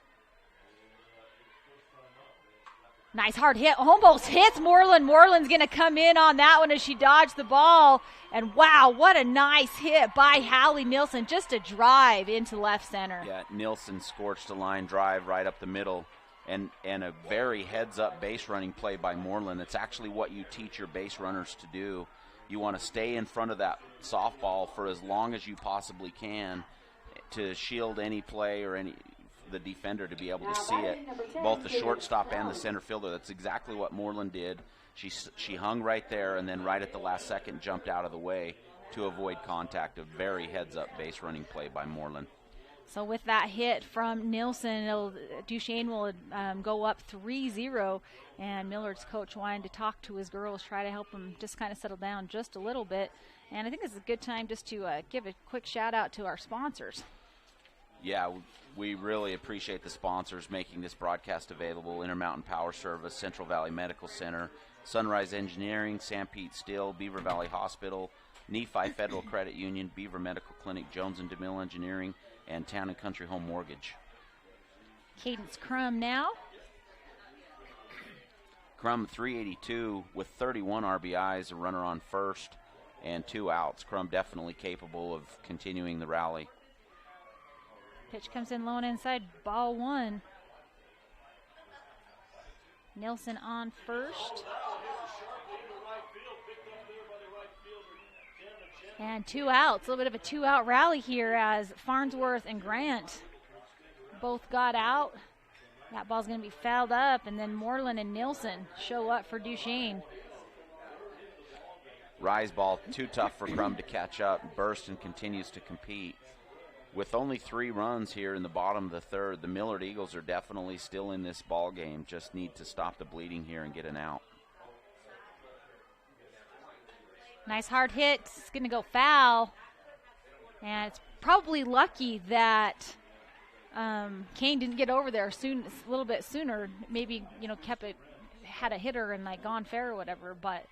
Nice hard hit. Almost hits Moreland. Moreland's going to come in on that one as she dodged the ball. And, wow, what a nice hit by Hallie Nielsen. Just a drive into left center. Yeah, Nielsen scorched a line drive right up the middle. And a very heads-up base running play by Moreland. It's actually what you teach your base runners to do. You want to stay in front of that softball for as long as you possibly can to shield any play or the defender to be able to see it, both the shortstop and the center fielder. That's exactly what Moreland did. She hung right there and then right at the last second jumped out of the way to avoid contact. A very heads-up base running play by Moreland. So with that hit from Nielsen, Duchesne will go up 3-0, and Millard's coach wanted to talk to his girls, try to help them just kind of settle down just a little bit. And I think this is a good time just to give a quick shout-out to our sponsors. Yeah, we really appreciate the sponsors making this broadcast available. Intermountain Power Service, Central Valley Medical Center, Sunrise Engineering, San Pete Steel, Beaver Valley Hospital, Nephi Federal Credit Union, Beaver Medical Clinic, Jones and DeMille Engineering, and Town and Country Home Mortgage. Cadence Crum now. Crum 382 with 31 RBIs, a runner on first, and 2 outs. Crum definitely capable of continuing the rally. Pitch comes in low and inside, ball one. Nielsen on first. And 2 outs, a little bit of a 2-out rally here as Farnsworth and Grant both got out. That ball's going to be fouled up, and then Moreland and Nielsen show up for Duchesne. Rise ball, too tough for Crum to catch up. Burston continues to compete. With only 3 runs here in the bottom of the third, the Millard Eagles are definitely still in this ball game. Just need to stop the bleeding here and get an out. Nice hard hit. It's going to go foul. And it's probably lucky that Kane didn't get over there a little bit sooner. Maybe, had a hitter and gone fair or whatever. But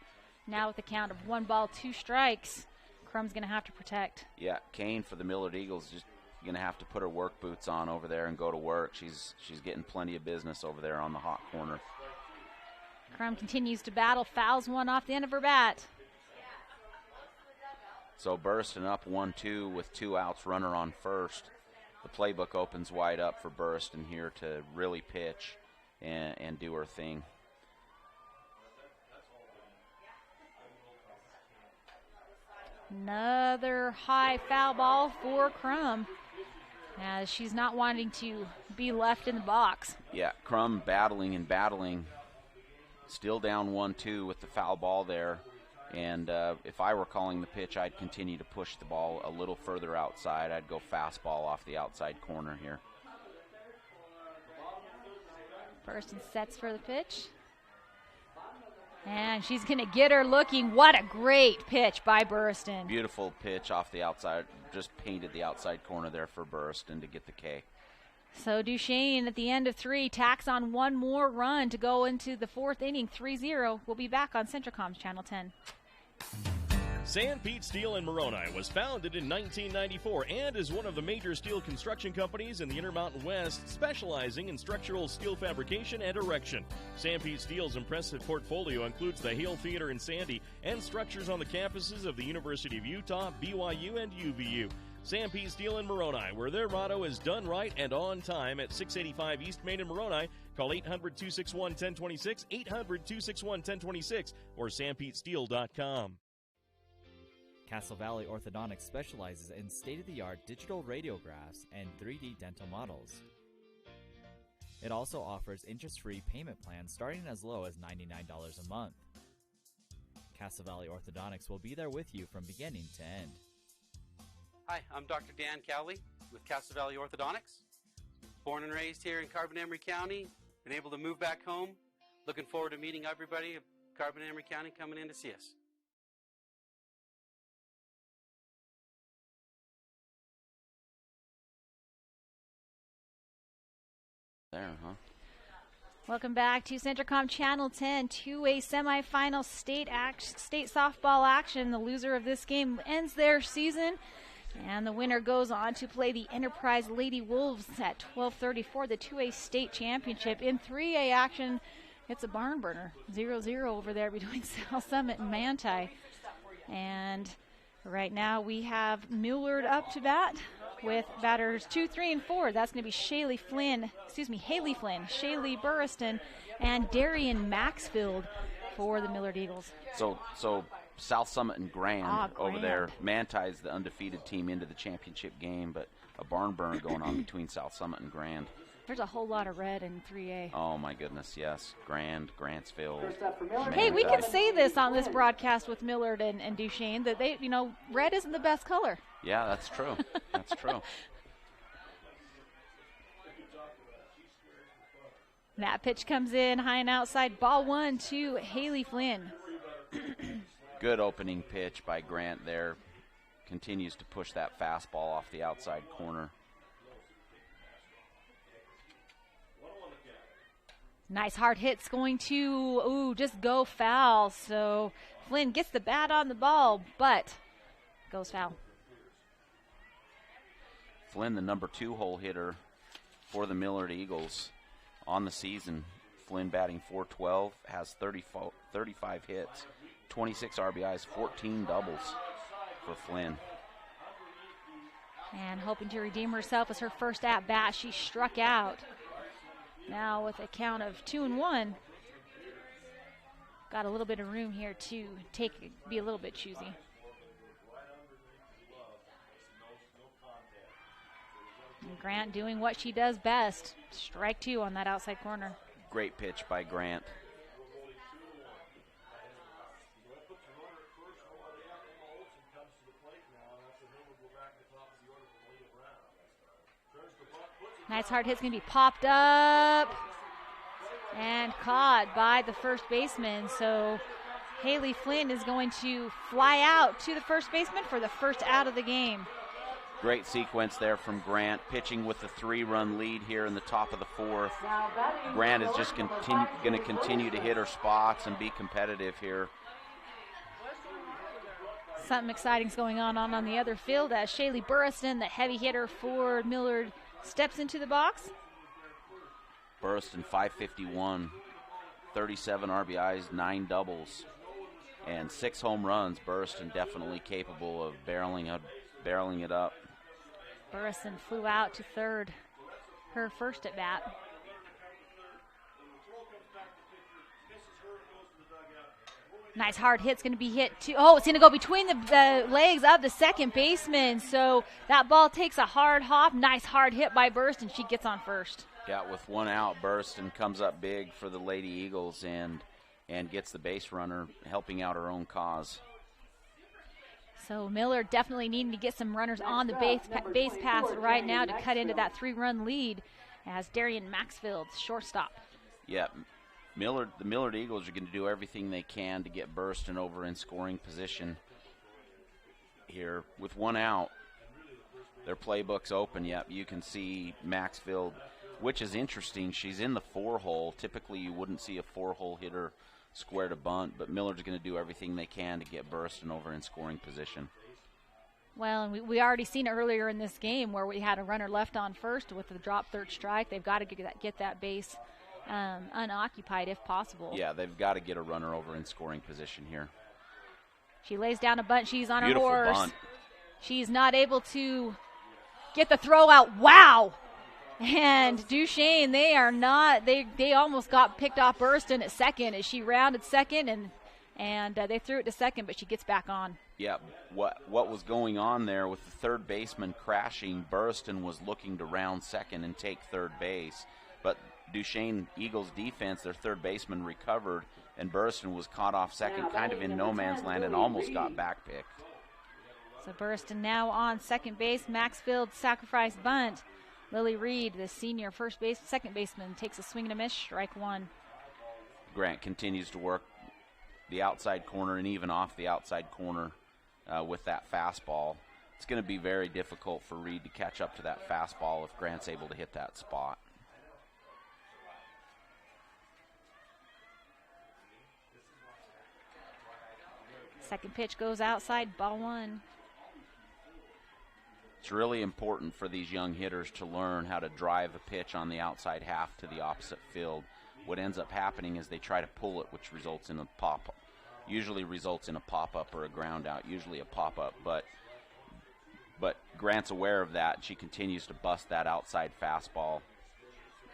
now with the count of 1 ball, 2 strikes, Crum's going to have to protect. Yeah, Kane for the Millard Eagles just going to have to put her work boots on over there and go to work. She's getting plenty of business over there on the hot corner. Crum continues to battle, fouls one off the end of her bat. So Burston up 1-2 with 2 outs, runner on first. The playbook opens wide up for Burston here to really pitch and do her thing. Another high foul ball for Crum, as she's not wanting to be left in the box. Yeah, Crum battling and battling. Still down 1-2 with the foul ball there. And if I were calling the pitch, I'd continue to push the ball a little further outside. I'd go fastball off the outside corner here. Burston sets for the pitch. And she's going to get her looking. What a great pitch by Burston. Beautiful pitch off the outside. Just painted the outside corner there for Burston to get the K. So Duchesne at the end of 3 tacks on 1 more run to go into the 4th inning, 3-0. We'll be back on Centracom's Channel 10. Sanpete Steel in Moroni was founded in 1994 and is one of the major steel construction companies in the Intermountain West, specializing in structural steel fabrication and erection. Sanpete Steel's impressive portfolio includes the Hale Theater in Sandy and structures on the campuses of the University of Utah, BYU, and UVU. Sanpete Steel in Moroni, where their motto is done right and on time, at 685 East Main in Moroni. Call 800-261-1026, 800-261-1026, or sanpetesteel.com. Castle Valley Orthodontics specializes in state-of-the-art digital radiographs and 3D dental models. It also offers interest-free payment plans starting as low as $99 a month. Castle Valley Orthodontics will be there with you from beginning to end. Hi, I'm Dr. Dan Cowley with Castle Valley Orthodontics. Born and raised here in Carbon-Emery County, been able to move back home. Looking forward to meeting everybody of Carbon-Emery County coming in to see us. There, huh? Welcome back to Centricom Channel 10, 2A semifinal state softball action. The loser of this game ends their season, and the winner goes on to play the Enterprise Lady Wolves at 12:30 for the 2A state championship. In 3A action, it's a barn burner, 0-0 over there between South Summit and Manti. And right now we have Millard up to bat with batters 2, 3, and 4. That's going to be Haley Flynn, Shaylee Burriston, and Darian Maxfield for the Millard Eagles. So South Summit and Grand over there. Manti's the undefeated team into the championship game, but a barn burner going on between South Summit and Grand. There's a whole lot of red in 3A. Oh, my goodness, yes. Grantsville. Hey, we can say this on this broadcast with Millard and Duchesne, that they, red isn't the best color. Yeah, that's true. That's true. That pitch comes in high and outside. Ball 1 to Haley Flynn. Good opening pitch by Grant there. Continues to push that fastball off the outside corner. Nice hard hit's going to, just go foul. So Flynn gets the bat on the ball, but goes foul. Flynn, the number 2 hole hitter for the Millard Eagles on the season. Flynn batting .412, has 35 hits, 26 RBIs, 14 doubles for Flynn. And hoping to redeem herself as her first at-bat. She struck out. Now with a count of 2-1, got a little bit of room here to be a little bit choosy. And Grant doing what she does best. Strike 2 on that outside corner. Great pitch by Grant. Nice hard hit's going to be popped up and caught by the first baseman. So Haley Flynn is going to fly out to the first baseman for the first out of the game. Great sequence there from Grant, pitching with the 3-run lead here in the top of the 4th. Grant is just going to continue to hit her spots and be competitive here. Something exciting's going on the other field as Shaylee Burriston, the heavy hitter for Millard, steps into the box. Burriston, 551, 37 RBIs, 9 doubles, and 6 home runs. Burriston definitely capable of barreling it up. Burriston flew out to third, her first at bat. Nice hard hit's going to be hit to, it's going to go between the legs of the second baseman. So that ball takes a hard hop. Nice hard hit by Burriston. She gets on first. Yeah, with 1 out, Burriston comes up big for the Lady Eagles and gets the base runner, helping out her own cause. So Millard definitely needing to get some runners on the base paths right now to cut into that 3-run lead as Darian Maxfield, shortstop. Yeah, the Millard Eagles are going to do everything they can to get Burriston over in scoring position here. With 1 out, their playbook's open. Yep, you can see Maxfield, which is interesting. She's in the 4-hole. Typically, you wouldn't see a 4-hole hitter square to bunt, but Millard's going to do everything they can to get Burstyn over in scoring position. Well, and we already seen earlier in this game where we had a runner left on first with the drop third strike. They've got to get that base unoccupied if possible. Yeah, they've got to get a runner over in scoring position here. She lays down a bunt. She's on Beautiful her horse. Bunt. She's not able to get the throw out. Wow! And Duchesne, they almost got picked off Burstyn at second as she rounded second, and they threw it to second, but she gets back on. Yeah, what was going on there with the third baseman crashing, Burstyn was looking to round second and take third base. But Duchesne Eagles defense, their third baseman recovered, and Burstyn was caught off second, kind of in no man's land, and almost got backpicked. So Burstyn now on second base. Maxfield sacrifice bunt. Lily Reed, the senior second baseman, takes a swing and a miss, strike one. Grant continues to work the outside corner and even off the outside corner with that fastball. It's going to be very difficult for Reed to catch up to that fastball if Grant's able to hit that spot. Second pitch goes outside, ball one. It's really important for these young hitters to learn how to drive a pitch on the outside half to the opposite field. What ends up happening is they try to pull it, which results in a pop-up. Usually results in a pop-up or a ground out, usually a pop-up. But Grant's aware of that, and she continues to bust that outside fastball.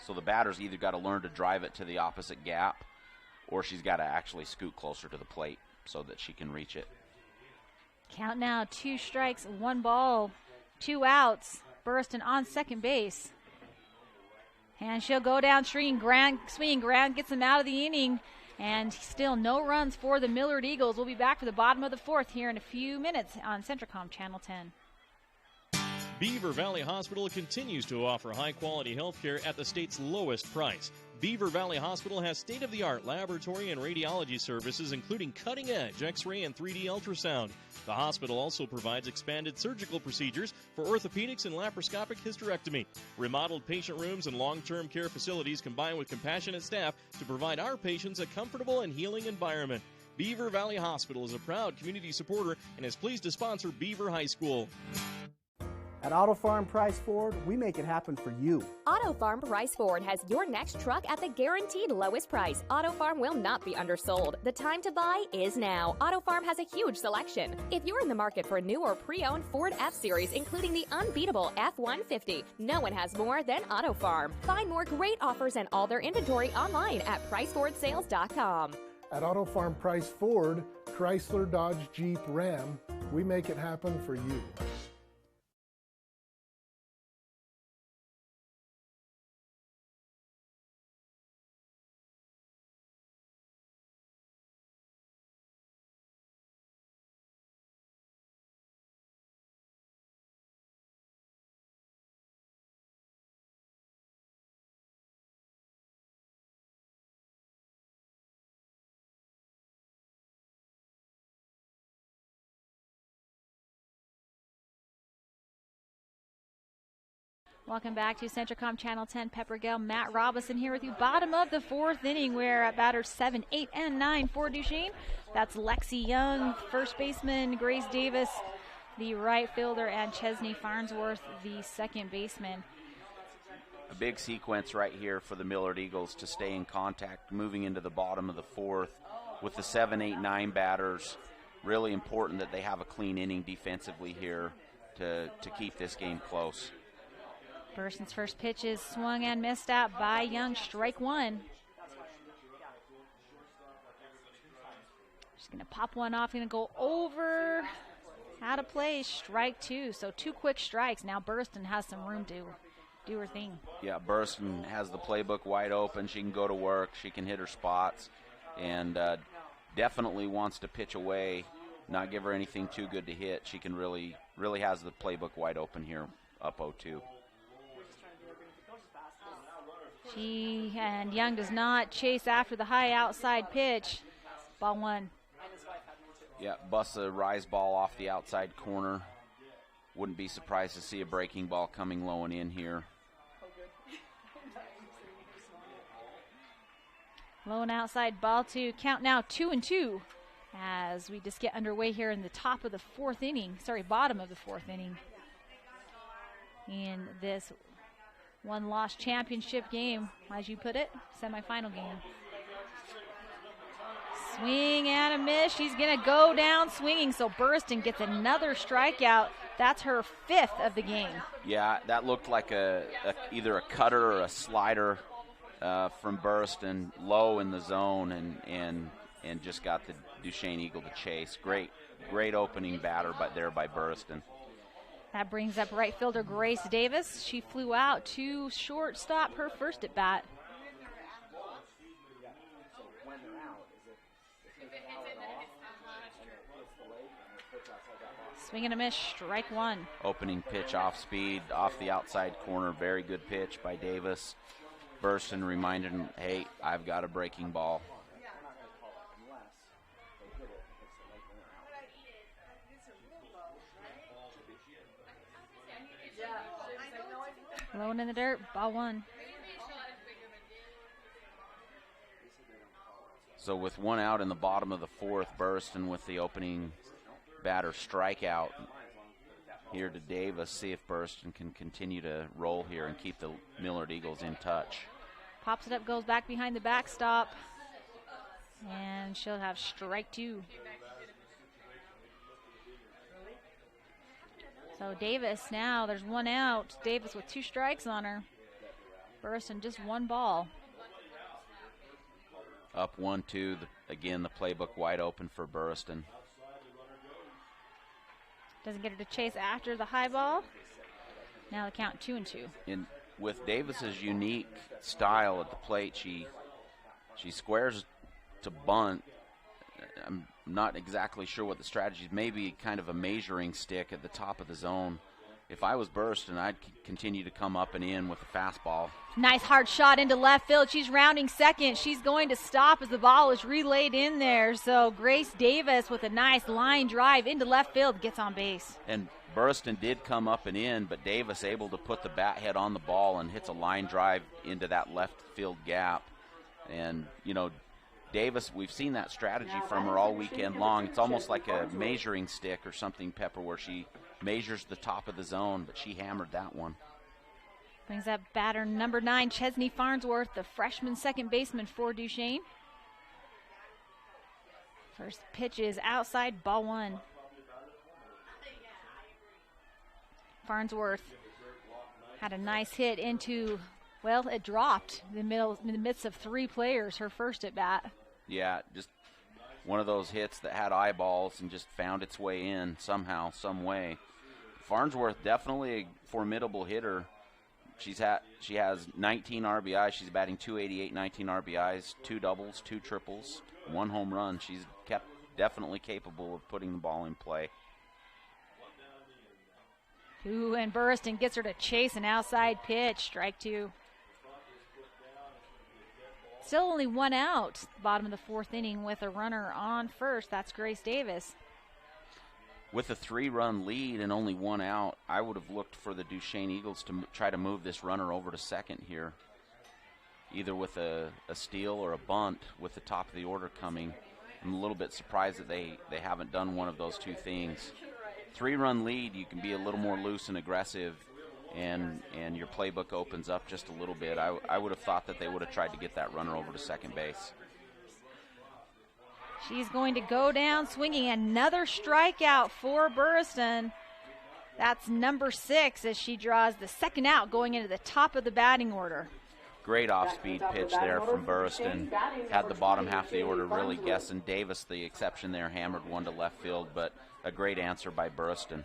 So the batter's either got to learn to drive it to the opposite gap, or she's got to actually scoot closer to the plate so that she can reach it. Count now, 2 strikes, 1 ball, 2 outs. Burstyn on second base. And she'll go down swinging. Grant gets them out of the inning. And still no runs for the Millard Eagles. We'll be back for the bottom of the 4th here in a few minutes on Centricom Channel 10. Beaver Valley Hospital continues to offer high-quality health care at the state's lowest price. Beaver Valley Hospital has state-of-the-art laboratory and radiology services, including cutting-edge X-ray and 3D ultrasound. The hospital also provides expanded surgical procedures for orthopedics and laparoscopic hysterectomy. Remodeled patient rooms and long-term care facilities combine with compassionate staff to provide our patients a comfortable and healing environment. Beaver Valley Hospital is a proud community supporter and is pleased to sponsor Beaver High School. At Auto Farm Price Ford, we make it happen for you. Auto Farm Price Ford has your next truck at the guaranteed lowest price. Auto Farm will not be undersold. The time to buy is now. Auto Farm has a huge selection. If you're in the market for a new or pre-owned Ford F-Series, including the unbeatable F-150, no one has more than Auto Farm. Find more great offers and all their inventory online at PriceFordSales.com. At Auto Farm Price Ford, Chrysler, Dodge, Jeep, Ram, we make it happen for you. Welcome back to Centricom Channel 10. Pepper Gale, Matt Robinson here with you. Bottom of the 4th inning. We're at batters 7, 8, and 9 for Duchesne. That's Lexi Young, first baseman, Grace Davis, the right fielder, and Chesney Farnsworth, the second baseman. A big sequence right here for the Millard Eagles to stay in contact moving into the bottom of the 4th with the 7, 8, 9 batters. Really important that they have a clean inning defensively here to keep this game close. Burstyn's first pitch is swung and missed out by Young, strike one. Just going to pop one off, going to go over, out of play, strike 2. So 2 quick strikes. Now Burstyn has some room to do her thing. Yeah, Burstyn has the playbook wide open. She can go to work. She can hit her spots, and definitely wants to pitch away, not give her anything too good to hit. She can really has the playbook wide open here, up 0-2. And Young does not chase after the high outside pitch. Ball 1. Yeah, busts a rise ball off the outside corner. Wouldn't be surprised to see a breaking ball coming low and in here. Low and outside ball to count now 2-2 as we just get underway here in the top of the fourth inning. Sorry, bottom of the fourth inning. In this one-loss championship game, as you put it, semifinal game. Swing and a miss. She's going to go down swinging, so Burriston gets another strikeout. That's her 5th of the game. Yeah, that looked like either a cutter or a slider from Burriston, low in the zone, and just got the Duchesne Eagle to chase. Great opening batter by Burriston. That brings up right fielder Grace Davis. She flew out to shortstop her first at bat. Swing and a miss, strike one. Opening pitch off speed, off the outside corner. Very good pitch by Davis. Burriston reminded him, hey, I've got a breaking ball. Low in the dirt, ball one. So with one out in the bottom of the fourth, Burriston with the opening batter strikeout here to Davis. See if Burriston can continue to roll here and keep the Millard Eagles in touch. Pops it up, goes back behind the backstop, and she'll have strike two. So Davis now, there's one out. Davis with 2 strikes on her. Burriston just 1 ball. Up 1-2. Again, the playbook wide open for Burriston. Doesn't get her to chase after the high ball. Now the count 2-2. With Davis's unique style at the plate, she squares to bunt. I'm not exactly sure what the strategy is. Maybe kind of a measuring stick at the top of the zone. If I was Burriston, I'd continue to come up and in with a fastball. Nice hard shot into left field. She's rounding second. She's going to stop as the ball is relayed in there. So Grace Davis with a nice line drive into left field gets on base. And Burriston did come up and in, but Davis able to put the bat head on the ball and hits a line drive into that left field gap. And, you know, Davis, we've seen that strategy from her all weekend long. It's almost like a measuring stick or something, Pepper, where she measures the top of the zone, but she hammered that one. Brings up batter number 9, Chesney Farnsworth, the freshman second baseman for Duchesne. First pitch is outside, ball one. Farnsworth had a nice hit into, well, it dropped in the midst of 3 players, her first at bat. Yeah, just one of those hits that had eyeballs and just found its way in somehow, some way. Farnsworth definitely a formidable hitter. She has 19 RBIs. She's batting .288, 19 RBIs, 2 doubles, 2 triples, 1 home run. She's definitely capable of putting the ball in play. Ooh, and Burriston gets her to chase an outside pitch, strike 2. Still only 1 out, bottom of the 4th inning with a runner on first. That's Grace Davis. With a 3-run lead and only 1 out, I would have looked for the Duchesne Eagles to try to move this runner over to second here, either with a steal or a bunt with the top of the order coming. I'm a little bit surprised that they haven't done one of those 2 things. 3-run lead, you can be a little more loose and aggressive, and your playbook opens up just a little bit. I would have thought that they would have tried to get that runner over to second base. She's going to go down swinging. Another strikeout for Burriston. That's number 6 as she draws the second out going into the top of the batting order. Great off-speed pitch there from Burriston. Had the bottom half of the order really guessing. Davis, the exception there, hammered one to left field, but a great answer by Burriston.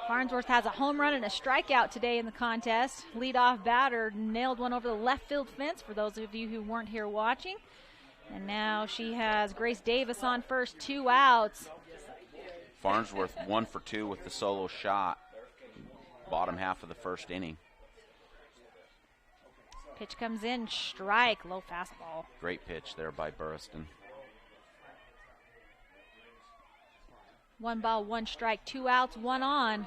Farnsworth has a home run and a strikeout today in the contest. Leadoff batter nailed one over the left field fence for those of you who weren't here watching. And now she has Grace Davis on first, 2 outs. Farnsworth 1 for 2 with the solo shot. Bottom half of the 1st inning. Pitch comes in, strike, low fastball. Great pitch there by Burriston. 1 ball, 1 strike, 2 outs, 1 on.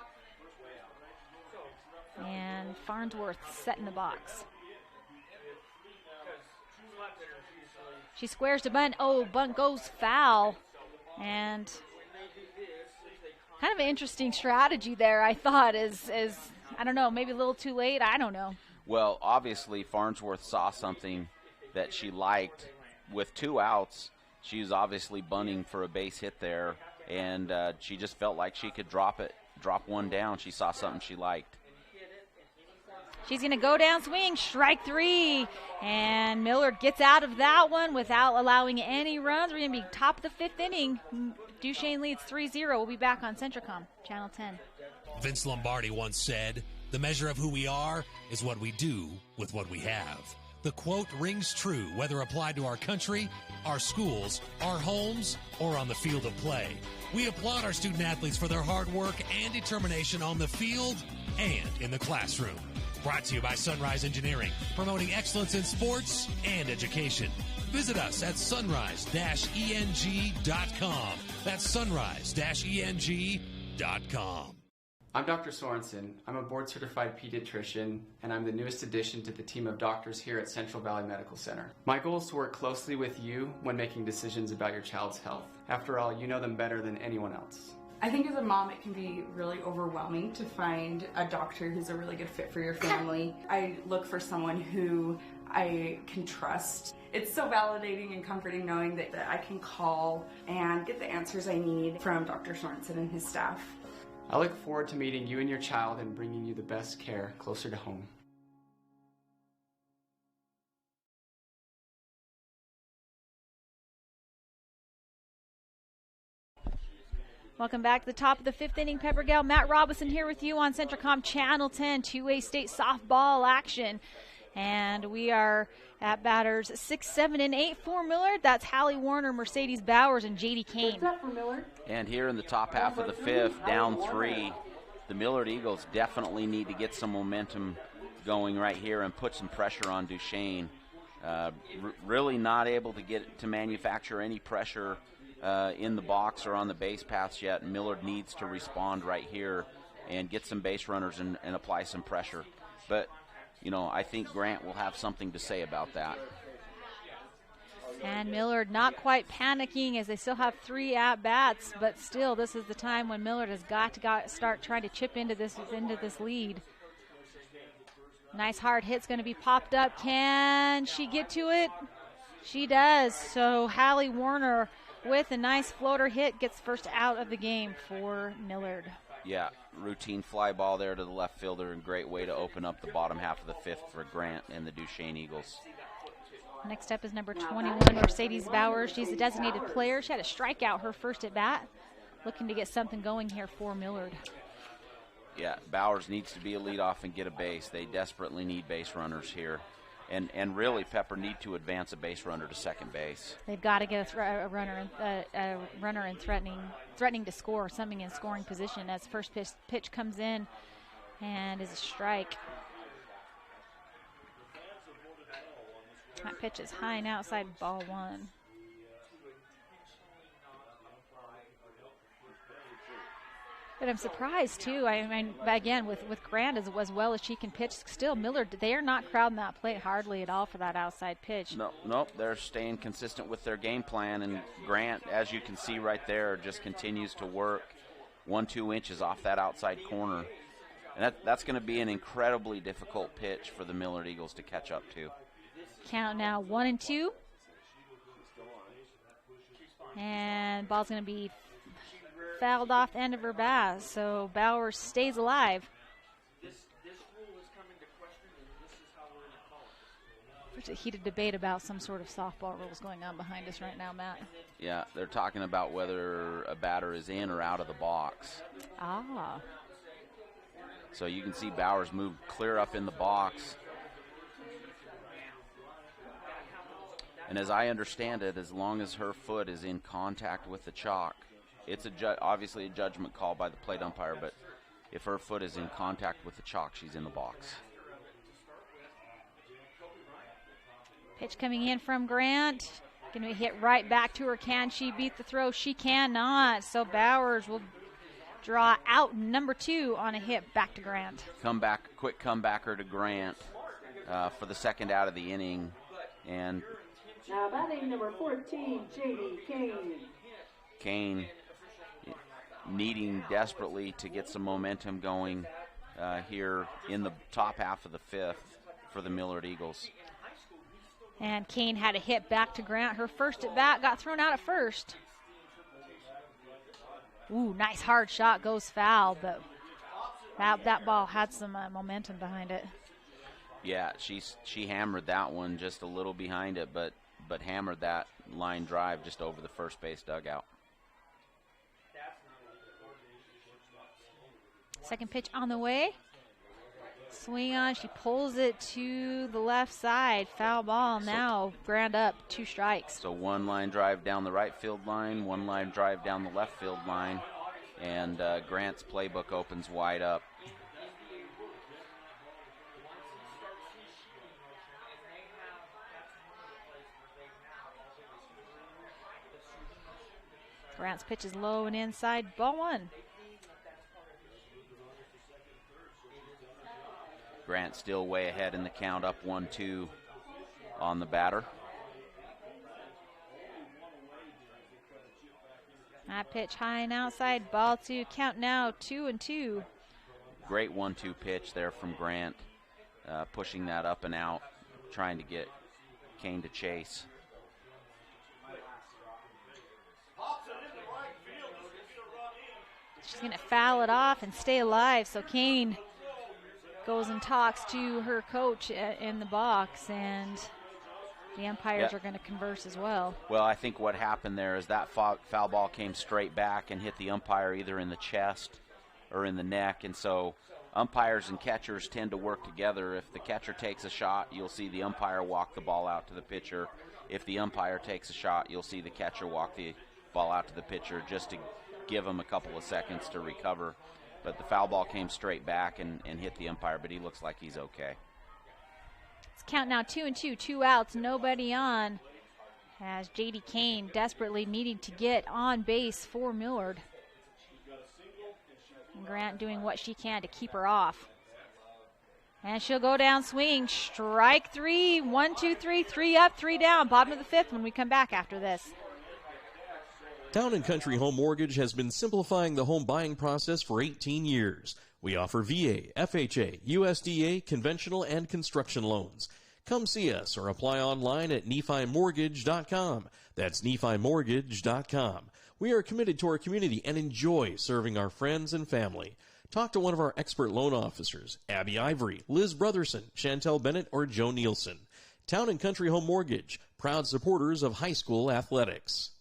And Farnsworth set in the box. She squares to bunt. Oh, bunt goes foul. And kind of an interesting strategy there, I thought, is I don't know, maybe a little too late. I don't know. Well, obviously, Farnsworth saw something that she liked. With 2 outs, she was obviously bunting for a base hit there, and she just felt like she could drop one down. She saw something she liked. She's going to go down swing, strike 3, and Millard gets out of that one without allowing any runs. We're going to be top of the 5th inning. Duchesne leads 3-0. We'll be back on Centricom, Channel 10. Vince Lombardi once said, "The measure of who we are is what we do with what we have." The quote rings true whether applied to our country, our schools, our homes, or on the field of play. We applaud our student athletes for their hard work and determination on the field and in the classroom. Brought to you by Sunrise Engineering, promoting excellence in sports and education. Visit us at sunrise-eng.com. That's sunrise-eng.com. I'm Dr. Sorensen. I'm a board-certified pediatrician, and I'm the newest addition to the team of doctors here at Central Valley Medical Center. My goal is to work closely with you when making decisions about your child's health. After all, you know them better than anyone else. I think as a mom, it can be really overwhelming to find a doctor who's a really good fit for your family. I look for someone who I can trust. It's so validating and comforting knowing that I can call and get the answers I need from Dr. Sorensen and his staff. I look forward to meeting you and your child and bringing you the best care closer to home. Welcome back to the top of the 5th inning. Pepper Gale, Matt Robinson here with you on Centricom Channel 10, 2A state softball action. And we are at batters 6, 7, and 8 for Millard. That's Hallie Warner, Mercedes Bowers, and J.D. Kane. What's up for Millard? And here in the top half of the 5th, down 3, the Millard Eagles definitely need to get some momentum going right here and put some pressure on Duchesne. Really not able to get to manufacture any pressure in the box or on the base paths yet. Millard needs to respond right here and get some base runners and apply some pressure. But, you know, I think Grant will have something to say about that. And Millard not quite panicking as they still have 3 at-bats, but still this is the time when Millard has got to start trying to chip into this lead. Nice hard hit's going to be popped up. Can she get to it? She does. So Hallie Warner with a nice floater hit gets first out of the game for Millard. Yeah, routine fly ball there to the left fielder, and great way to open up the bottom half of the 5th for Grant and the Duchesne Eagles. Next up is number 21, Mercedes Bowers. She's a designated player. She had a strikeout her first at bat. Looking to get something going here for Millard. Yeah, Bowers needs to be a leadoff and get a base. They desperately need base runners here. And really, Pepper need to advance a base runner to second base. They've got to get a runner and threatening to score, something in scoring position as first pitch comes in and is a strike. That pitch is high and outside, ball 1. But I'm surprised, too. I mean, again, with Grant as well as she can pitch, still Millard, they are not crowding that plate hardly at all for that outside pitch. Nope, they're staying consistent with their game plan, and Grant, as you can see right there, just continues to work 1-2 inches off that outside corner. And that's going to be an incredibly difficult pitch for the Millard Eagles to catch up to. Count now 1-2. And ball's going to be fouled off the end of her bat, so Bowers stays alive. There's a heated debate about some sort of softball rules going on behind us right now, Matt. Yeah, they're talking about whether a batter is in or out of the box. Ah. So you can see Bowers move clear up in the box. And as I understand it, as long as her foot is in contact with the chalk, it's obviously a judgment call by the plate umpire, but if her foot is in contact with the chalk, she's in the box. Pitch coming in from Grant. Going to hit right back to her. Can she beat the throw? She cannot. So Bowers will draw out number 2 on a hit back to Grant. Quick comebacker to Grant for the second out of the inning. And now batting number 14, J.D. Kane. Kane needing desperately to get some momentum going here in the top half of the 5th for the Millard Eagles. And Kane had a hit back to Grant. Her first at bat got thrown out at first. Ooh, nice hard shot, goes foul, but that ball had some momentum behind it. Yeah, she hammered that one just a little behind it, but hammered that line drive just over the first base dugout. Second pitch on the way. Swing on, she pulls it to the left side. Foul ball now, Grant up, 2 strikes. So 1 line drive down the right field line, 1 line drive down the left field line, and Grant's playbook opens wide up. Grant's pitch is low and inside, ball 1. Grant still way ahead in the count, up 1-2 on the batter. That pitch high and outside, ball 2, count now 2-2. Great 1-2 pitch there from Grant, pushing that up and out, trying to get Kane to chase. She's going to foul it off and stay alive, so Kane goes and talks to her coach in the box, and the umpires are going to converse as well. Well, I think what happened there is that foul ball came straight back and hit the umpire either in the chest or in the neck, and so umpires and catchers tend to work together. If the catcher takes a shot, you'll see the umpire walk the ball out to the pitcher. If the umpire takes a shot, you'll see the catcher walk the ball out to the pitcher just to give him a couple of seconds to recover. But the foul ball came straight back and hit the umpire, but he looks like he's okay. It's count now 2-2, 2 outs, nobody on, as J.D. Kane desperately needing to get on base for Millard. And Grant doing what she can to keep her off. And she'll go down swinging, strike 3, 1, 2, 3, 3 up, 3 down, bottom of the 5th when we come back after this. Town & Country Home Mortgage has been simplifying the home buying process for 18 years. We offer VA, FHA, USDA, conventional, and construction loans. Come see us or apply online at NephiMortgage.com. That's NephiMortgage.com. We are committed to our community and enjoy serving our friends and family. Talk to one of our expert loan officers, Abby Ivory, Liz Brotherson, Chantel Bennett, or Joe Nielsen. Town & Country Home Mortgage, proud supporters of high school athletics.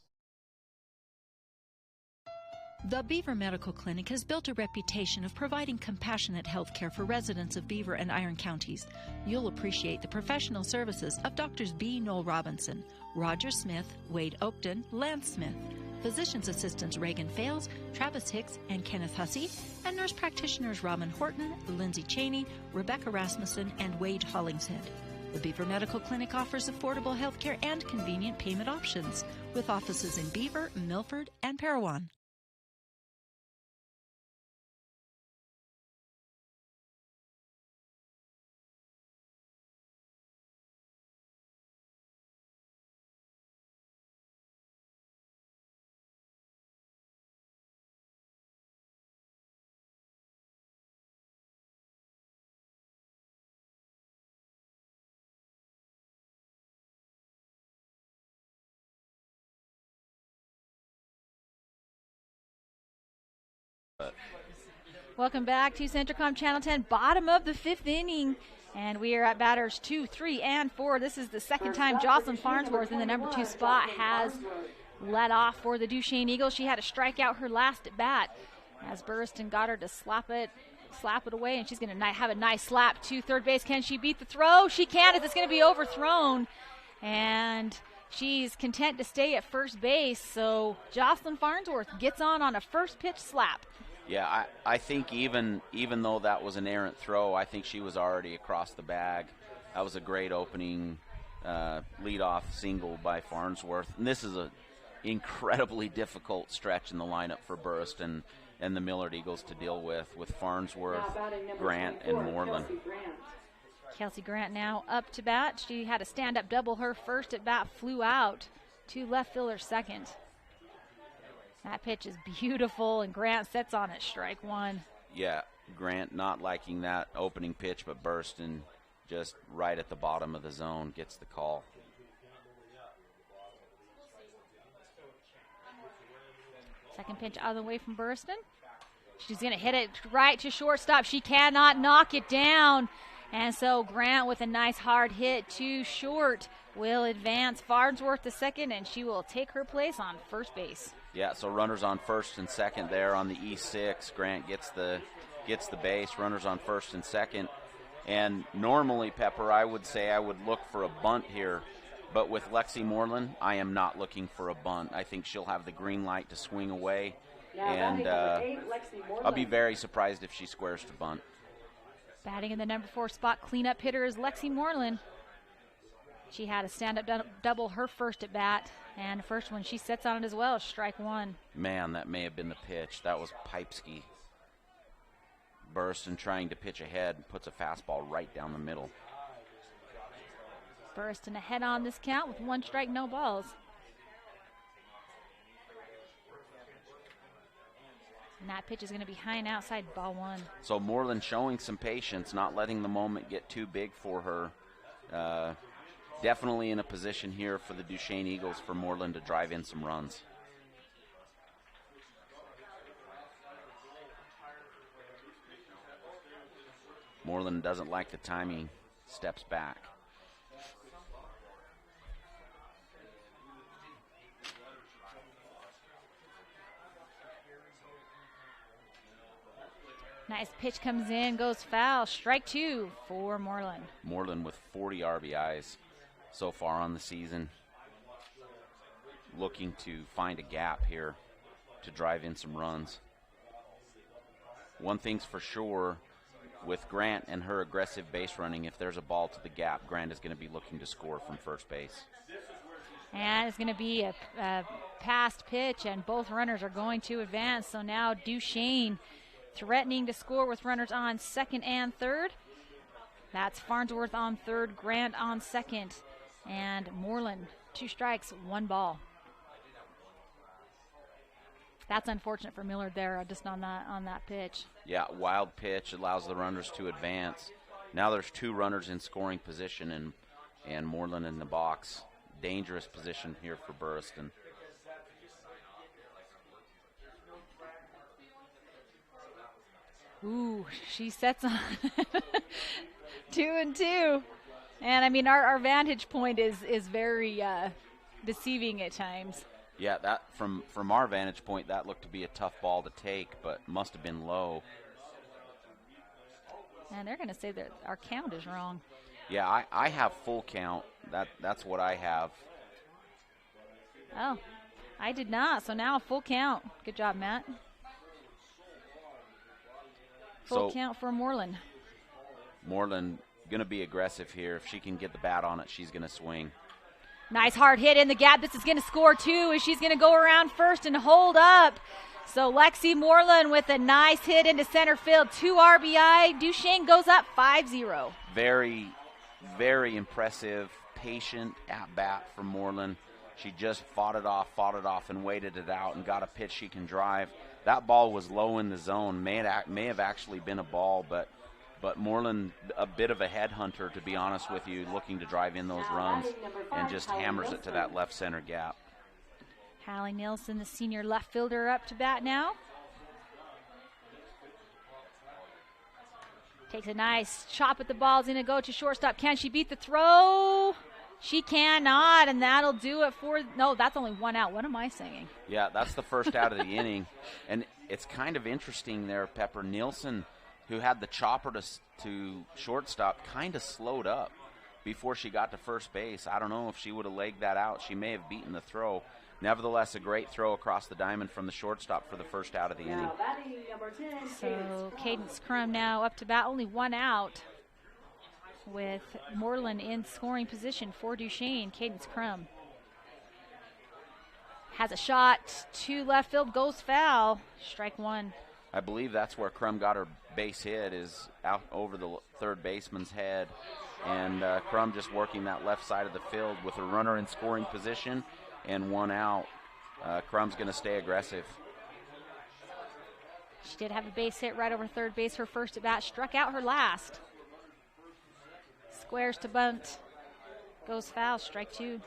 The Beaver Medical Clinic has built a reputation of providing compassionate health care for residents of Beaver and Iron counties. You'll appreciate the professional services of Doctors B. Noel Robinson, Roger Smith, Wade Oakton, Lance Smith, physician's assistants Reagan Fales, Travis Hicks, and Kenneth Hussey, and nurse practitioners Robin Horton, Lindsay Cheney, Rebecca Rasmussen, and Wade Hollingshead. The Beaver Medical Clinic offers affordable health care and convenient payment options, with offices in Beaver, Milford, and Parowan. Welcome back to Centricom Channel 10, bottom of the 5th inning, and we are at batters 2, 3, and 4. This is the second time Jocelyn Farnsworth in the number 2 spot has led off for the Duchesne Eagles. She had a strikeout her last at bat as Burriston got her to slap it away, and she's going to have a nice slap to third base. Can she beat the throw? She can. It's going to be overthrown, and she's content to stay at first base. So Jocelyn Farnsworth gets on a first pitch slap. Yeah, I think even though that was an errant throw, I think she was already across the bag. That was a great opening leadoff single by Farnsworth. And this is an incredibly difficult stretch in the lineup for Burriston. and the Millard Eagles to deal with Farnsworth, Grant, and Moreland. Kelsey Grant now up to bat. She had a stand-up double. Her first at bat flew out to left fielder second. That pitch is beautiful, and Grant sets on it, strike one. Yeah, Grant not liking that opening pitch, but Burston just right at the bottom of the zone gets the call. Second pitch out of the way from Burston. She's going to hit it right to shortstop. She cannot knock it down. And so Grant with a nice hard hit to short will advance Farnsworth to second, and she will take her place on first base. Yeah, so runners on first and second there on the E6. Grant gets the base, runners on first and second. And normally, Pepper, I would say I would look for a bunt here. But with Lexi Moreland, I am not looking for a bunt. I think she'll have the green light to swing away. And I'll be very surprised if she squares to bunt. Batting in the number 4 spot, cleanup hitter is Lexi Moreland. She had a stand-up double her first at bat, and the first one she sets on it as well, strike one. Man, that may have been the pitch. That was Pipeski. Burston trying to pitch ahead, puts a fastball right down the middle. Burston ahead on this count with 1 strike, no balls. And that pitch is going to be high and outside, ball one. So Moreland showing some patience, not letting the moment get too big for her. Definitely in a position here for the Duchesne Eagles for Moreland to drive in some runs. Moreland doesn't like the timing, steps back. Nice pitch comes in, goes foul. Strike two for Moreland. Moreland with 40 RBIs so far on the season. Looking to find a gap here to drive in some runs. One thing's for sure, with Grant and her aggressive base running, if there's a ball to the gap, Grant is going to be looking to score from first base. And it's going to be a passed pitch, and both runners are going to advance. So now Duchesne threatening to score with runners on second and third. That's Farnsworth on third, Grant on second, and Moreland 2 strikes, 1 ball. That's unfortunate for Millard there, just on that pitch. Yeah, wild pitch allows the runners to advance. Now there's 2 runners in scoring position, and Moreland in the box. Dangerous position here for Burston. Ooh, she sets on 2-2. And I mean, our vantage point is very deceiving at times. Yeah, that from our vantage point, that looked to be a tough ball to take, but must have been low. And they're going to say that our count is wrong. Yeah, I have full count. That's what I have. Oh, I did not. So now a full count. Good job, Matt. Full count for Moreland. Moreland going to be aggressive here. If she can get the bat on it, she's going to swing. Nice hard hit in the gap. This is going to score 2 as she's going to go around first and hold up. So Lexi Moreland with a nice hit into center field. 2 RBI. Duchesne goes up 5-0. Very, very impressive, patient at bat from Moreland. She just fought it off, and waited it out and got a pitch she can drive. That ball was low in the zone. May have actually been a ball, but Moreland, a bit of a headhunter, to be honest with you, looking to drive in those runs, and just hammers it to that left center gap. Hallie Nielsen, the senior left fielder, up to bat now. Takes a nice chop at the ball. Is going to go to shortstop. Can she beat the throw? She cannot, and that'll do it for... No, that's only 1 out. What am I saying? Yeah, that's the first out of the inning. And it's kind of interesting there, Pepper. Nielsen, who had the chopper to shortstop, kind of slowed up before she got to first base. I don't know if she would have legged that out. She may have beaten the throw. Nevertheless, a great throw across the diamond from the shortstop for the first out of the inning. So Cadence Crum now up to bat, only 1 out, with Moreland in scoring position for Duchesne. Cadence Crum has a shot to left field, goes foul. Strike 1. I believe that's where Crum got her base hit, is out over the third baseman's head. And Crum just working that left side of the field with a runner in scoring position and one out. Crum's going to stay aggressive. She did have a base hit right over third base her first at bat, struck out her last. Squares to bunt, goes foul, strike two.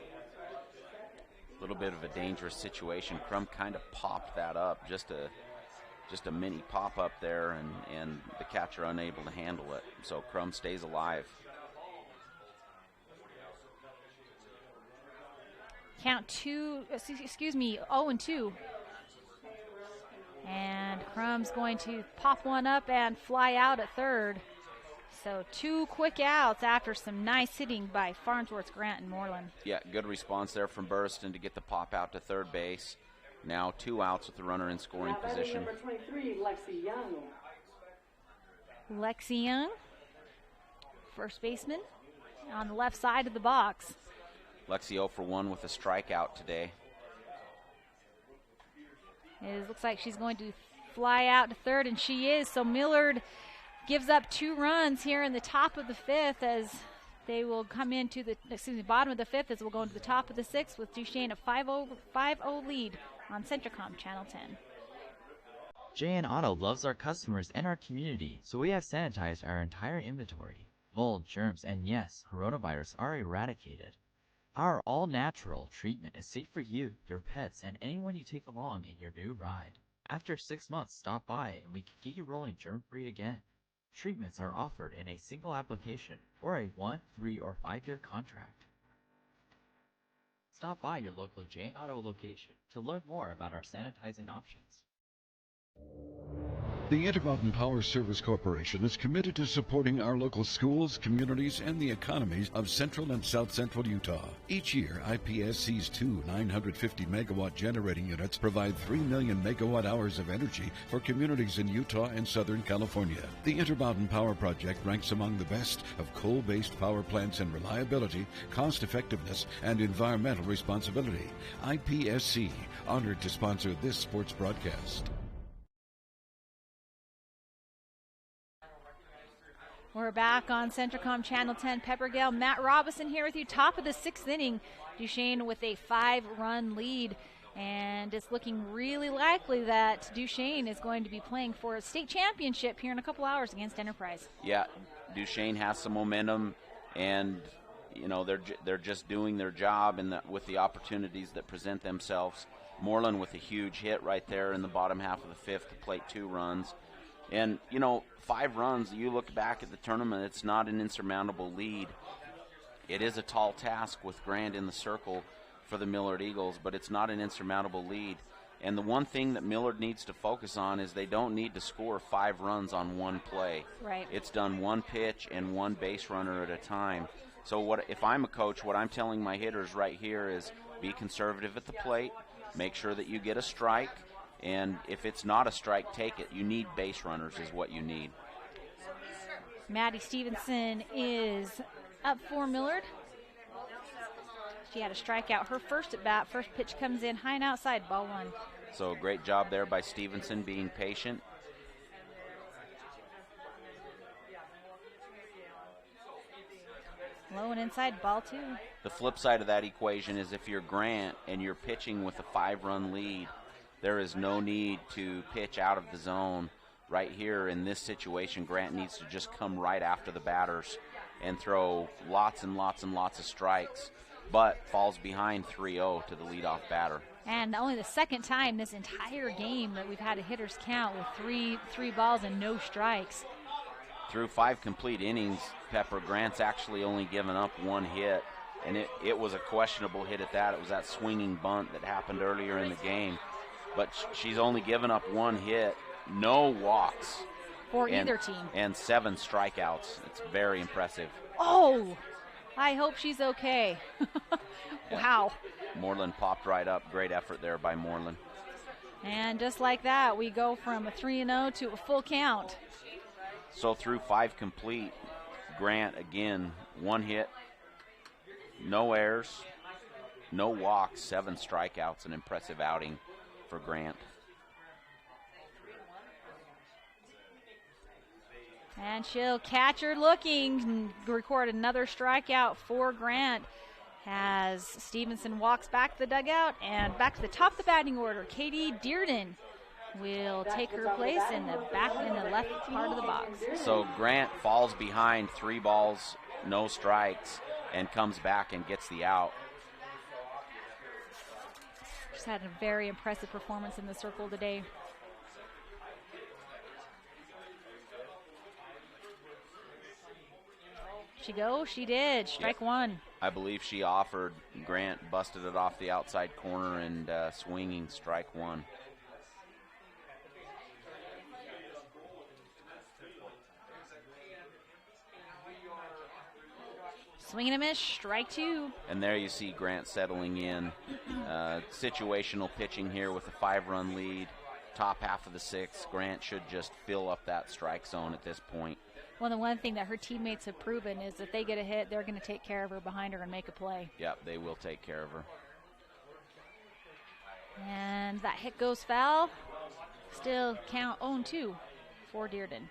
A little bit of a dangerous situation. Crum kind of popped that up, just a mini pop up there, and the catcher unable to handle it. So Crum stays alive. Count 0-2. And Crum's going to pop one up and fly out at third. So 2 quick outs after some nice hitting by Farnsworth, Grant, and Moreland. Yeah, good response there from Burstyn to get the pop out to third base. Now 2 outs with the runner in scoring position. Number 23, Lexi Young. Lexi Young, first baseman, on the left side of the box. Lexi 0 for 1 with a strikeout today. It looks like she's going to fly out to third, and she is. So Millard gives up 2 runs here in the top of the 5th as they will come into the bottom of the 5th as we'll go into the top of the 6th with Duchesne a 5-0 lead on Centricom Channel 10. JN Auto loves our customers and our community, so we have sanitized our entire inventory. Mold, germs, and yes, coronavirus are eradicated. Our all-natural treatment is safe for you, your pets, and anyone you take along in your new ride. After 6 months, stop by and we can get you rolling germ-free again. Treatments are offered in a single application or a 1, 3, or 5-year contract. Stop by your local J Auto location to learn more about our sanitizing options. The Intermountain Power Service Corporation is committed to supporting our local schools, communities, and the economies of central and south central Utah. Each year, IPSC's 2 950-megawatt generating units provide 3 million megawatt hours of energy for communities in Utah and Southern California. The Intermountain Power Project ranks among the best of coal-based power plants in reliability, cost-effectiveness, and environmental responsibility. IPSC, honored to sponsor this sports broadcast. We're back on Centricom Channel 10. Peppergale, Matt Robinson here with you. Top of the 6th inning, Duchesne with a 5-run lead. And it's looking really likely that Duchesne is going to be playing for a state championship here in a couple hours against Enterprise. Yeah, Duchesne has some momentum, and you know they're just doing their job with the opportunities that present themselves. Moreland with a huge hit right there in the bottom half of the 5th to plate 2 runs. And, 5 runs, you look back at the tournament, it's not an insurmountable lead. It is a tall task with Grant in the circle for the Millard Eagles, but it's not an insurmountable lead. And the one thing that Millard needs to focus on is they don't need to score 5 runs on one play. Right. It's done 1 pitch and 1 base runner at a time. So if I'm a coach, what I'm telling my hitters right here is be conservative at the plate, make sure that you get a strike, and if it's not a strike, take it. You need base runners is what you need. Maddie Stevenson is up for Millard. She had a strikeout her first at bat. First pitch comes in high and outside, ball 1. So great job there by Stevenson being patient. Low and inside, ball 2. The flip side of that equation is if you're Grant and you're pitching with a 5-run lead, there is no need to pitch out of the zone. Right here in this situation, Grant needs to just come right after the batters and throw lots and lots and lots of strikes, but falls behind 3-0 to the leadoff batter. And only the second time this entire game that we've had a hitter's count with three balls and no strikes. Through 5 complete innings, Pepper, Grant's actually only given up 1 hit, and it was a questionable hit at that. It was that swinging bunt that happened earlier in the game. But she's only given up 1 hit, no walks. For either team. And 7 strikeouts. It's very impressive. Oh, I hope she's okay. Wow. Moreland popped right up. Great effort there by Moreland. And just like that, we go from a 3-0 to a full count. So through 5 complete, Grant again, 1 hit, no errors, no walks, 7 strikeouts, an impressive outing for Grant. And she'll catch her looking and record another strikeout for Grant as Stevenson walks back to the dugout and back to the top of the batting order. Katie Dearden will take her place in the left part of the box. So Grant falls behind 3 balls, no strikes, and comes back and gets the out. She's had a very impressive performance in the circle today. She go? She did. Strike one. I believe she offered. Grant busted it off the outside corner and swinging, strike one. Swinging a miss, strike two. And there you see Grant settling in. Situational pitching here with a 5-run lead. Top half of the 6th. Grant should just fill up that strike zone at this point. Well, the one thing that her teammates have proven is if they get a hit, they're going to take care of her behind her and make a play. Yep, they will take care of her. And that hit goes foul. Still count 0-2 for Dearden.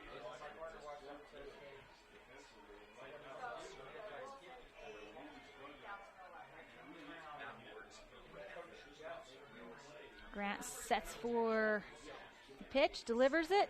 Grant sets for the pitch, delivers it.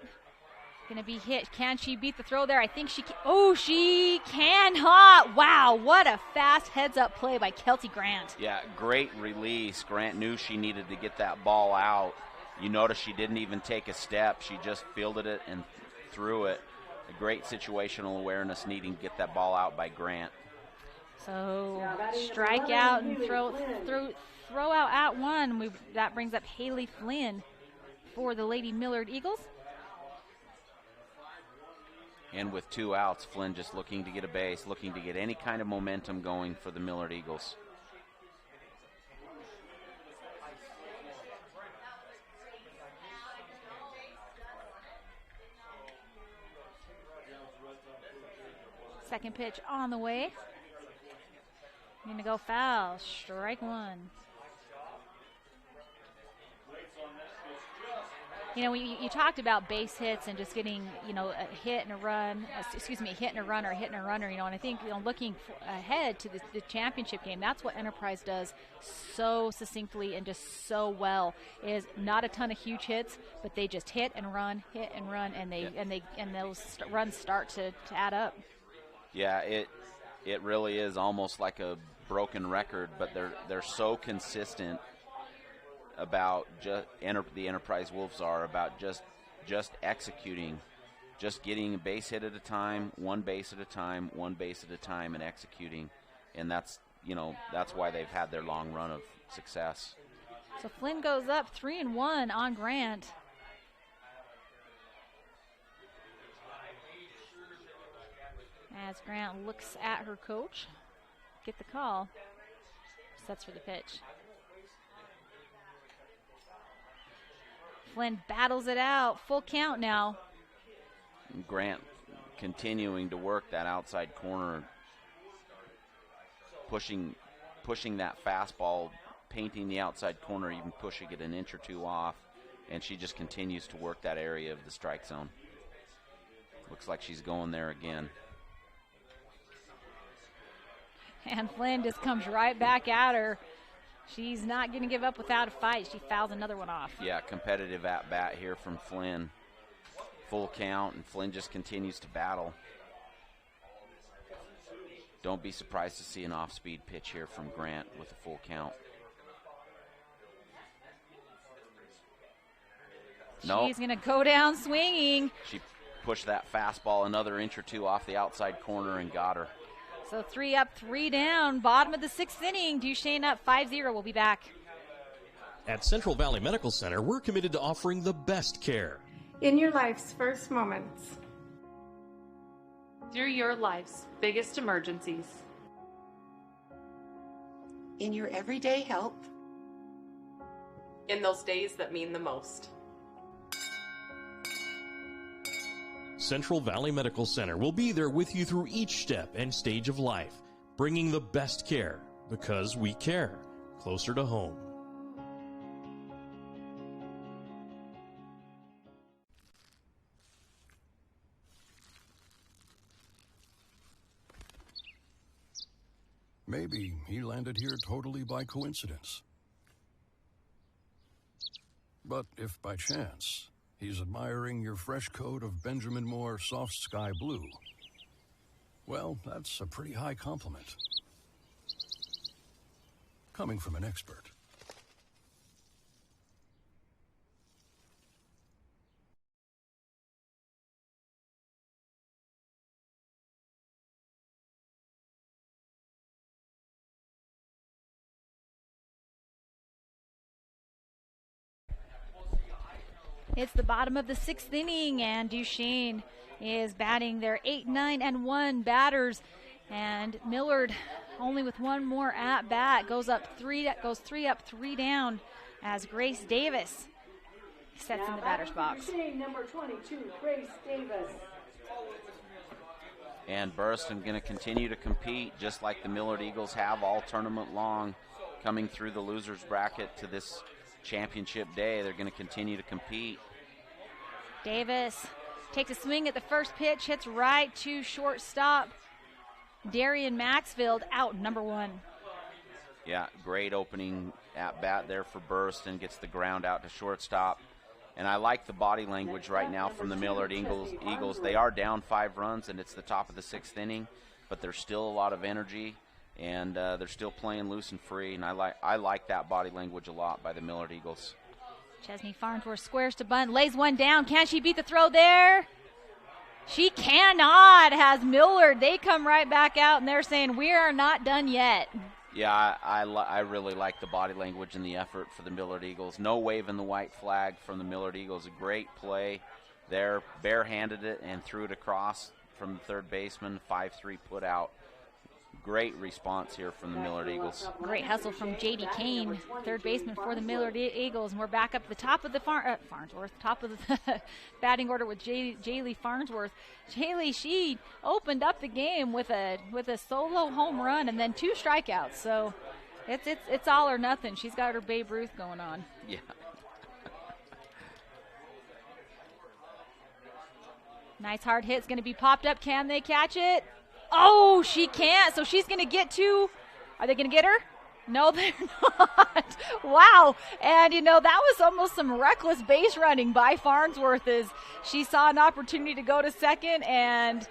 Gonna be hit. Can she beat the throw there? I think she can. Oh, she cannot. Wow, what a fast heads-up play by Kelty Grant. Yeah, great release. Grant knew she needed to get that ball out. You notice she didn't even take a step. She just fielded it and threw it. A great situational awareness needing to get that ball out by Grant. So strike out and throw out at one. That brings up Haley Flynn for the Lady Millard Eagles. And with 2 outs, Flynn just looking to get a base, looking to get any kind of momentum going for the Millard Eagles. Second pitch on the way. Gonna go foul, strike one. You know, you talked about base hits and just getting, a hit and a run, a hit and a runner, and I think, looking ahead to the championship game, that's what Enterprise does so succinctly and just so well, is not a ton of huge hits, but they just hit and run, and those runs start to add up. Yeah, it really is almost like a broken record, but they're so consistent about the Enterprise Wolves are about just executing, just getting a base hit at a time, one base at a time, and executing, and that's why they've had their long run of success. So Flynn goes up 3-1 on Grant. As Grant looks at her coach, get the call, sets for the pitch. Flynn battles it out. Full count now. Grant continuing to work that outside corner, pushing that fastball, painting the outside corner, even pushing it an inch or two off, and she just continues to work that area of the strike zone. Looks like she's going there again. And Flynn just comes right back at her. She's not going to give up without a fight. She fouls another one off. Yeah, competitive at-bat here from Flynn. Full count, and Flynn just continues to battle. Don't be surprised to see an off-speed pitch here from Grant with a full count. She's going to go down swinging. She pushed that fastball another inch or two off the outside corner and got her. So 3 up, 3 down. Bottom of the 6th inning. Duchesne up 5-0. We'll be back. At Central Valley Medical Center, we're committed to offering the best care. In your life's first moments. Through your life's biggest emergencies. In your everyday help. In those days that mean the most. Central Valley Medical Center will be there with you through each step and stage of life, bringing the best care because we care, closer to home. Maybe he landed here totally by coincidence. But if by chance he's admiring your fresh coat of Benjamin Moore soft sky blue, well, that's a pretty high compliment. Coming from an expert. It's the bottom of the 6th inning, and Duchesne is batting their 8-9-1 batters, and Millard only with one more at bat goes 3 up, 3 down as Grace Davis sets in the batter's box. Number 22, Grace Davis. And Burriston going to continue to compete just like the Millard Eagles have all tournament long, coming through the losers bracket to this championship day. They're going to continue to compete. Davis takes a swing at the first pitch, hits right to shortstop. Darian Maxfield out, number 1. Yeah, great opening at bat there for Burriston. Gets the ground out to shortstop. And I like the body language right now from the Millard Eagles. They are down 5 runs, and it's the top of the 6th inning, but there's still a lot of energy, and they're still playing loose and free. And I like that body language a lot by the Millard Eagles. Chesney Farnsworth squares to bunt, lays one down. Can she beat the throw there? She cannot. Has Millard. They come right back out, and they're saying, we are not done yet. Yeah, I really like the body language and the effort for the Millard Eagles. No waving the white flag from the Millard Eagles. A great play there. Barehanded it and threw it across from the third baseman. 5-3 put out. Great response here from the Millard Eagles. Great hustle from J.D. Kane, third baseman for the Millard Eagles. And we're back up at the top of the Farnsworth, top of the batting order with Jaylee Farnsworth. Jaylee, she opened up the game with a solo home run and then 2 strikeouts. So it's all or nothing. She's got her Babe Ruth going on. Yeah. Nice hard hit's going to be popped up. Can they catch it? Oh, she can't. So she's going to get 2. Are they going to get her? No, they're not. Wow. And, that was almost some reckless base running by Farnsworth as she saw an opportunity to go to second and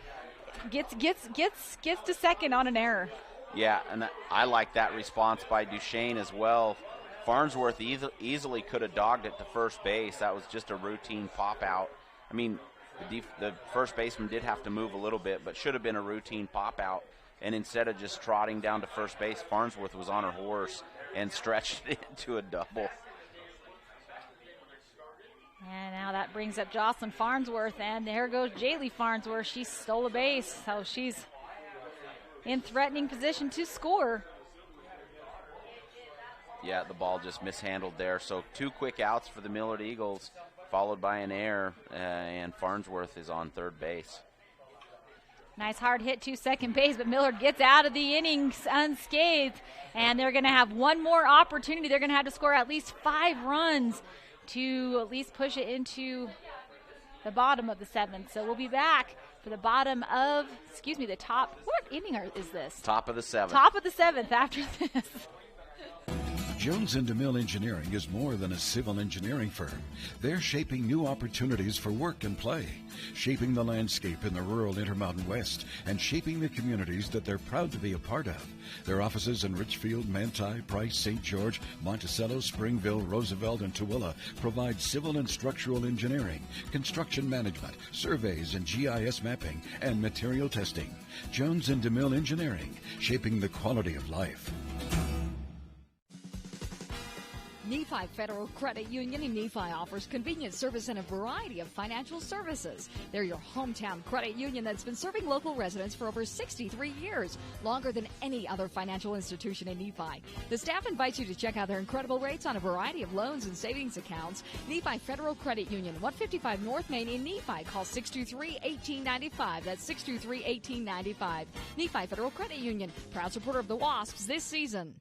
gets to second on an error. Yeah, and I like that response by Duchesne as well. Farnsworth easily could have dogged it to first base. That was just a routine pop out. I mean, the first baseman did have to move a little bit, but should have been a routine pop out. And instead of just trotting down to first base, Farnsworth was on her horse and stretched it into a double. And now that brings up Jocelyn Farnsworth, and there goes Jaylee Farnsworth. She stole a base, so she's in threatening position to score. Yeah, the ball just mishandled there. So 2 quick outs for the Millard Eagles, followed by an error, and Farnsworth is on third base. Nice hard hit to second base, but Millard gets out of the innings unscathed, and they're going to have one more opportunity. They're going to have to score at least 5 runs to at least push it into the bottom of the 7th. So we'll be back for the top. What inning is this? Top of the 7th. Top of the 7th after this. Jones & DeMille Engineering is more than a civil engineering firm. They're shaping new opportunities for work and play, shaping the landscape in the rural Intermountain West, and shaping the communities that they're proud to be a part of. Their offices in Richfield, Manti, Price, St. George, Monticello, Springville, Roosevelt, and Tooele provide civil and structural engineering, construction management, surveys and GIS mapping, and material testing. Jones & DeMille Engineering, shaping the quality of life. Nephi Federal Credit Union in Nephi offers convenient service and a variety of financial services. They're your hometown credit union that's been serving local residents for over 63 years, longer than any other financial institution in Nephi. The staff invites you to check out their incredible rates on a variety of loans and savings accounts. Nephi Federal Credit Union, 155 North Main in Nephi. Call 623-1895. That's 623-1895. Nephi Federal Credit Union, proud supporter of the Wasps this season.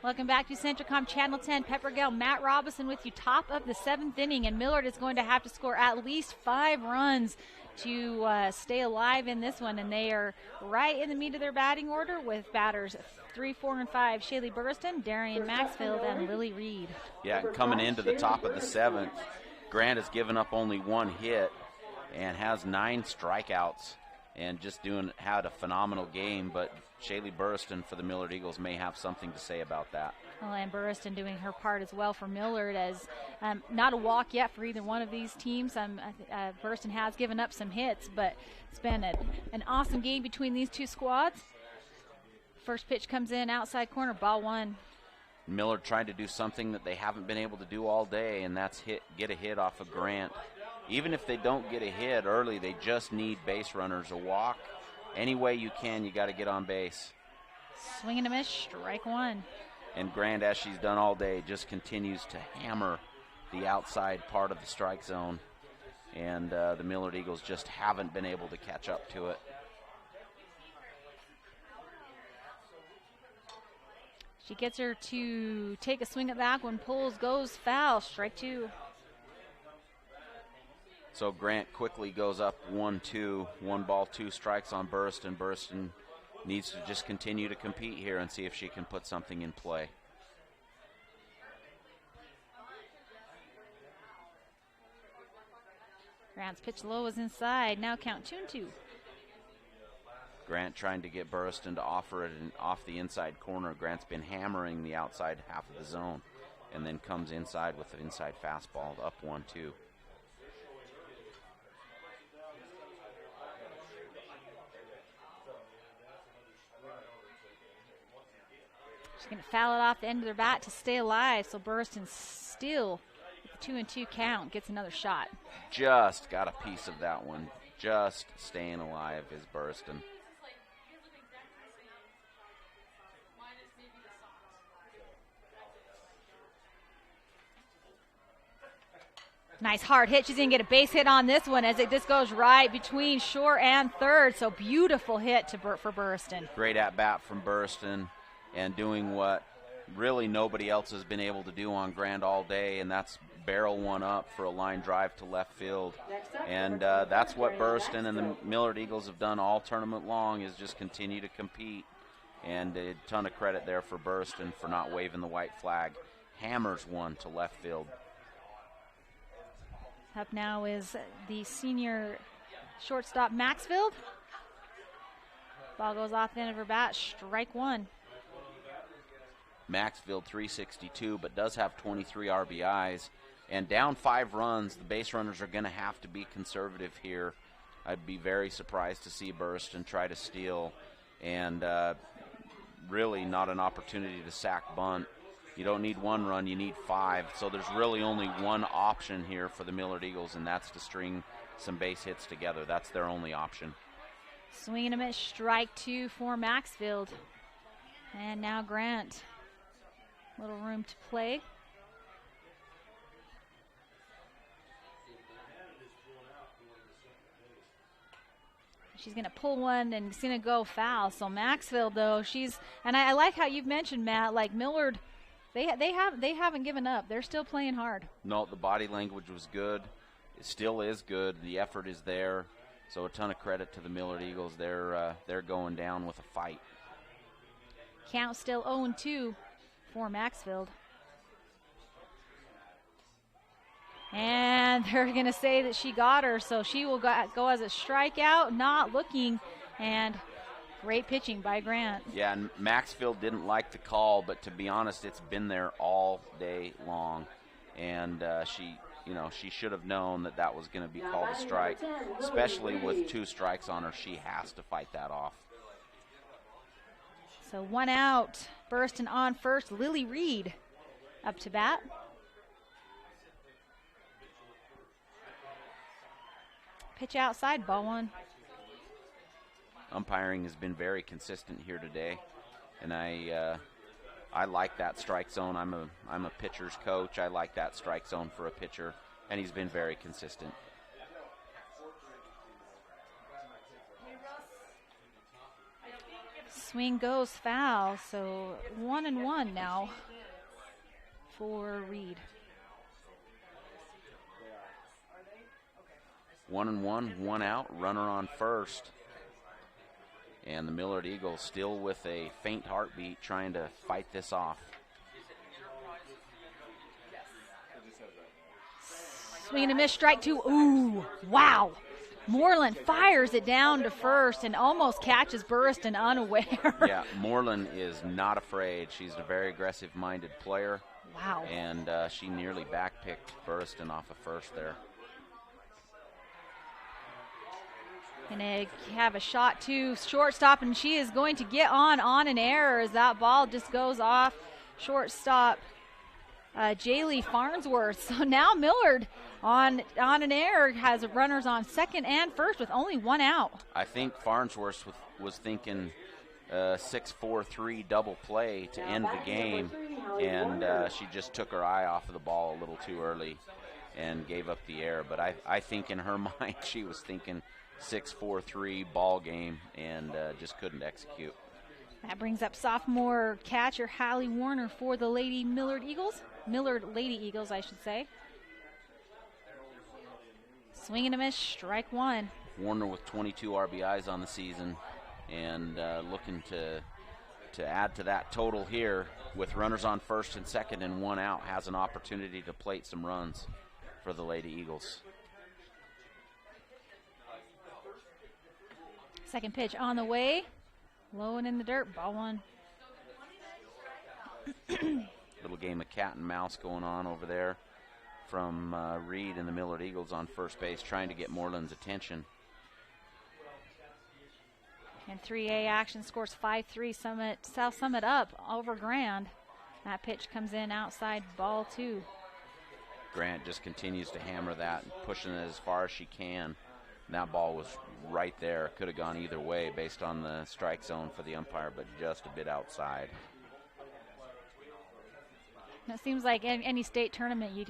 Welcome back to Centricom Channel 10. Peppergale, Matt Robinson with you, top of the 7th inning, and Millard is going to have to score at least 5 runs to stay alive in this one, and they are right in the meat of their batting order with batters 3, 4, and 5. Shaylee Burstyn, Darian Maxfield, and Lily Reed. Yeah, and coming into the top of the 7th, Grant has given up only 1 hit and has 9 strikeouts and just had a phenomenal game, but Shaylee Burstyn for the Millard Eagles may have something to say about that. Well, and Burstyn doing her part as well for Millard, as not a walk yet for either one of these teams. Burstyn has given up some hits, but it's been an awesome game between these two squads. First pitch comes in, outside corner, ball 1. Millard trying to do something that they haven't been able to do all day, and that's get a hit off of Grant. Even if they don't get a hit early, they just need base runners. A walk, any way you can, you got to get on base. Swing and a miss, strike 1. And Grant, as she's done all day, just continues to hammer the outside part of the strike zone. And the Millard Eagles just haven't been able to catch up to it. She gets her to take a swing at that one, pulls, goes foul, strike 2. So Grant quickly goes up 1-2, 1 ball, 2 strikes on Burstyn. Burstyn needs to just continue to compete here and see if she can put something in play. Grant's pitch low is inside, now count 2-2. Grant trying to get Burstyn to offer it off the inside corner. Grant's been hammering the outside half of the zone and then comes inside with the inside fastball up 1-2. She's going to foul it off the end of their bat to stay alive, so Burstyn still, with the 2-2 count, gets another shot. Just got a piece of that one. Just staying alive is Burstyn. Nice hard hit. She's going to get a base hit on this one as it just goes right between short and third. So beautiful hit for Burstyn. Great at bat from Burstyn and doing what really nobody else has been able to do on Grant all day, and that's barrel one up for a line drive to left field. And that's what Burstyn and the Millard Eagles have done all tournament long, is just continue to compete. And a ton of credit there for Burstyn for not waving the white flag. Hammers one to left field. Up now is the senior shortstop Maxfield. Ball goes off the end of her bat, strike 1. Maxfield 362, but does have 23 RBIs. And down 5 runs, the base runners are going to have to be conservative here. I'd be very surprised to see Burstyn try to steal, and really not an opportunity to sack bunt. You don't need 1 run, you need 5. So there's really only one option here for the Millard Eagles, and that's to string some base hits together. That's their only option. Swing and a miss, strike 2 for Maxfield. And now Grant. Little room to play. She's going to pull one and it's going to go foul. So Maxfield, though, and I like how you've mentioned, Matt, like Millard, they haven't given up. They're still playing hard. No, the body language was good. It still is good. The effort is there. So a ton of credit to the Millard Eagles. They're going down with a fight. Count still 0-2 for Maxfield. And they're going to say that she got her, so she will go as a strikeout, not looking, and great pitching by Grant. Yeah, and Maxfield didn't like the call, but to be honest, it's been there all day long. And she should have known that was going to be called a strike, especially with 2 strikes on her. She has to fight that off. So 1 out, Burstyn on first. Lily Reed up to bat. Pitch outside, ball 1. Umpiring has been very consistent here today, and I like that strike zone. I'm a pitcher's coach. I like that strike zone for a pitcher, and he's been very consistent. Swing goes foul, so 1-1 now for Reed. 1-1, 1 out, runner on first. And the Millard Eagles still with a faint heartbeat trying to fight this off. Swing and a miss, strike 2. Ooh, wow. Moreland fires it down to first and almost catches Burriston unaware. Yeah, Moreland is not afraid. She's a very aggressive-minded player. Wow. And she nearly backpicked Burriston off of first there. Gonna have a shot to shortstop, and she is going to get on an error as that ball just goes off shortstop Jaylee Farnsworth. So now Millard on an error has runners on second and first with only 1 out. I think Farnsworth was thinking 6-4-3 double play to end the game, and she just took her eye off of the ball a little too early and gave up the error. But I think in her mind she was thinking 6-4-3 ball game and just couldn't execute. That brings up sophomore catcher Hallie Warner for the Millard Lady Eagles, I should say. Swing and a miss, strike 1. Warner with 22 RBIs on the season, and looking to add to that total here with runners on first and second and 1 out, has an opportunity to plate some runs for the Lady Eagles. Second pitch on the way, low and in the dirt, ball 1. Little game of cat and mouse going on over there from Reed and the Millard Eagles on first base, trying to get Moreland's attention. And 3A action scores 5-3. South Summit up over Grand. That pitch comes in outside, ball 2. Grant just continues to hammer that and pushing it as far as she can. And that ball was right there. Could have gone either way based on the strike zone for the umpire, but just a bit outside. It seems like any state tournament, you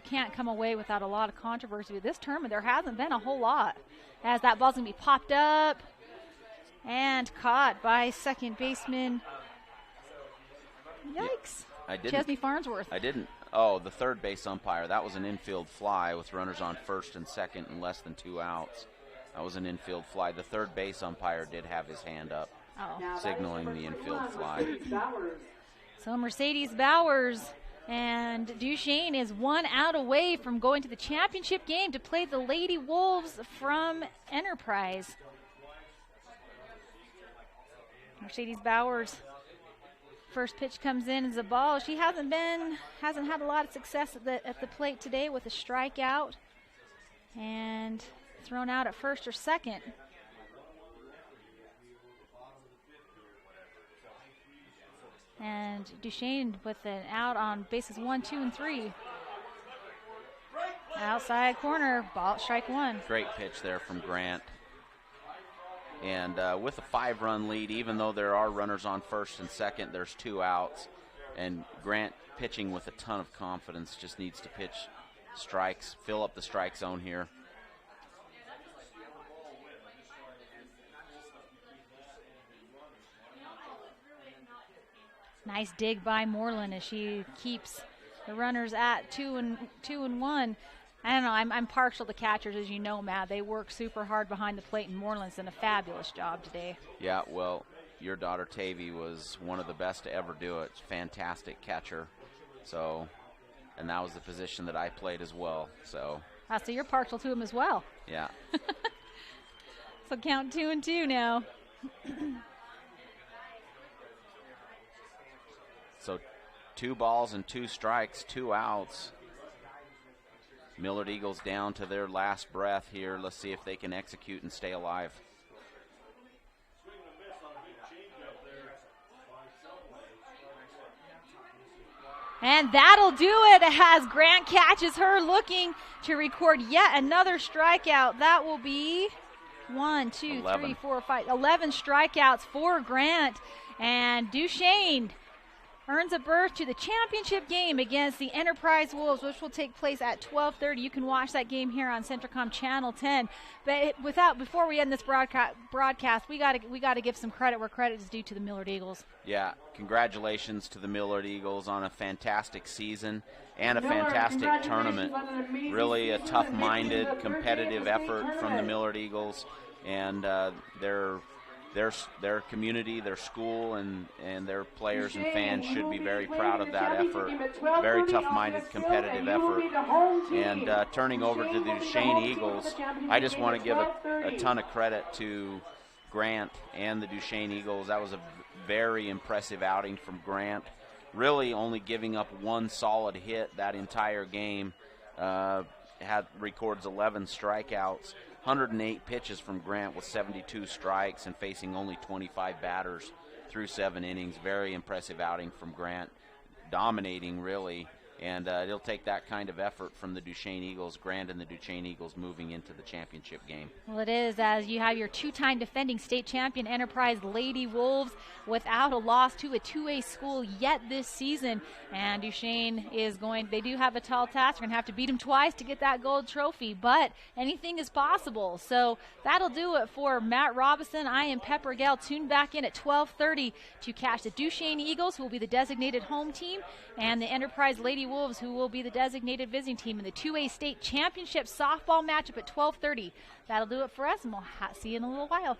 can't come away without a lot of controversy. With this tournament, there hasn't been a whole lot, as that ball's gonna be popped up and caught by second baseman. Yikes! Yeah, Chesney Farnsworth. Oh, the third base umpire. That was an infield fly with runners on first and second and less than 2 outs. That was an infield fly. The third base umpire did have his hand up, signaling the infield fly. So Mercedes Bowers and Duchesne is 1 out away from going to the championship game to play the Lady Wolves from Enterprise. Mercedes Bowers, first pitch comes in as a ball. She hasn't had a lot of success at the plate today with a strikeout and thrown out at first or second. And Duchesne with an out on bases 1, 2, and 3. Outside corner, ball, strike 1. Great pitch there from Grant. And with a 5-run lead, even though there are runners on first and second, there's 2 outs. And Grant pitching with a ton of confidence, just needs to pitch strikes, fill up the strike zone here. Nice dig by Moreland as she keeps the runners at 2 and 1. I don't know. I'm partial to catchers, as you know, Matt. They work super hard behind the plate, and Moreland's done a fabulous job today. Yeah, well, your daughter Tavy was one of the best to ever do it. Fantastic catcher. So, and that was the position that I played as well. So you're partial to him as well. Yeah. So count 2 and 2 now. So 2 balls and 2 strikes, 2 outs. Millard Eagles down to their last breath here. Let's see if they can execute and stay alive. And that'll do it as Grant catches her, looking to record yet another strikeout. That will be 1, 2, 3, 4, 5, 11 strikeouts for Grant. And Duchesne earns a berth to the championship game against the Enterprise Wolves, which will take place at 12:30. You can watch that game here on Centricom Channel 10. But before we end this broadcast, we got to give some credit where credit is due to the Millard Eagles. Yeah, congratulations to the Millard Eagles on a fantastic season and a fantastic tournament. Really a tough-minded, competitive effort from the Millard Eagles, and their community, their school, and their players and fans should be very proud of that effort. Very tough-minded, competitive effort. And turning over to the Duchesne Eagles, I just want to give a ton of credit to Grant and the Duchesne Eagles. That was a very impressive outing from Grant. Really only giving up one solid hit that entire game. Records 11 strikeouts. 108 pitches from Grant with 72 strikes and facing only 25 batters through 7 innings. Very impressive outing from Grant, dominating really. And it'll take that kind of effort from the Duchesne Eagles, Grant and the Duchesne Eagles moving into the championship game. Well, it is, as you have your 2-time defending state champion Enterprise Lady Wolves without a loss to a 2A school yet this season. And Duchesne they do have a tall task. We're going to have to beat them twice to get that gold trophy, but anything is possible. So that'll do it for Matt Robinson. I am Pepper Gale. Tune back in at 12:30 to catch the Duchesne Eagles, who will be the designated home team, and the Enterprise Lady Wolves, who will be the designated visiting team in the 2A state championship softball matchup at 12:30. That'll do it for us, and we'll see you in a little while.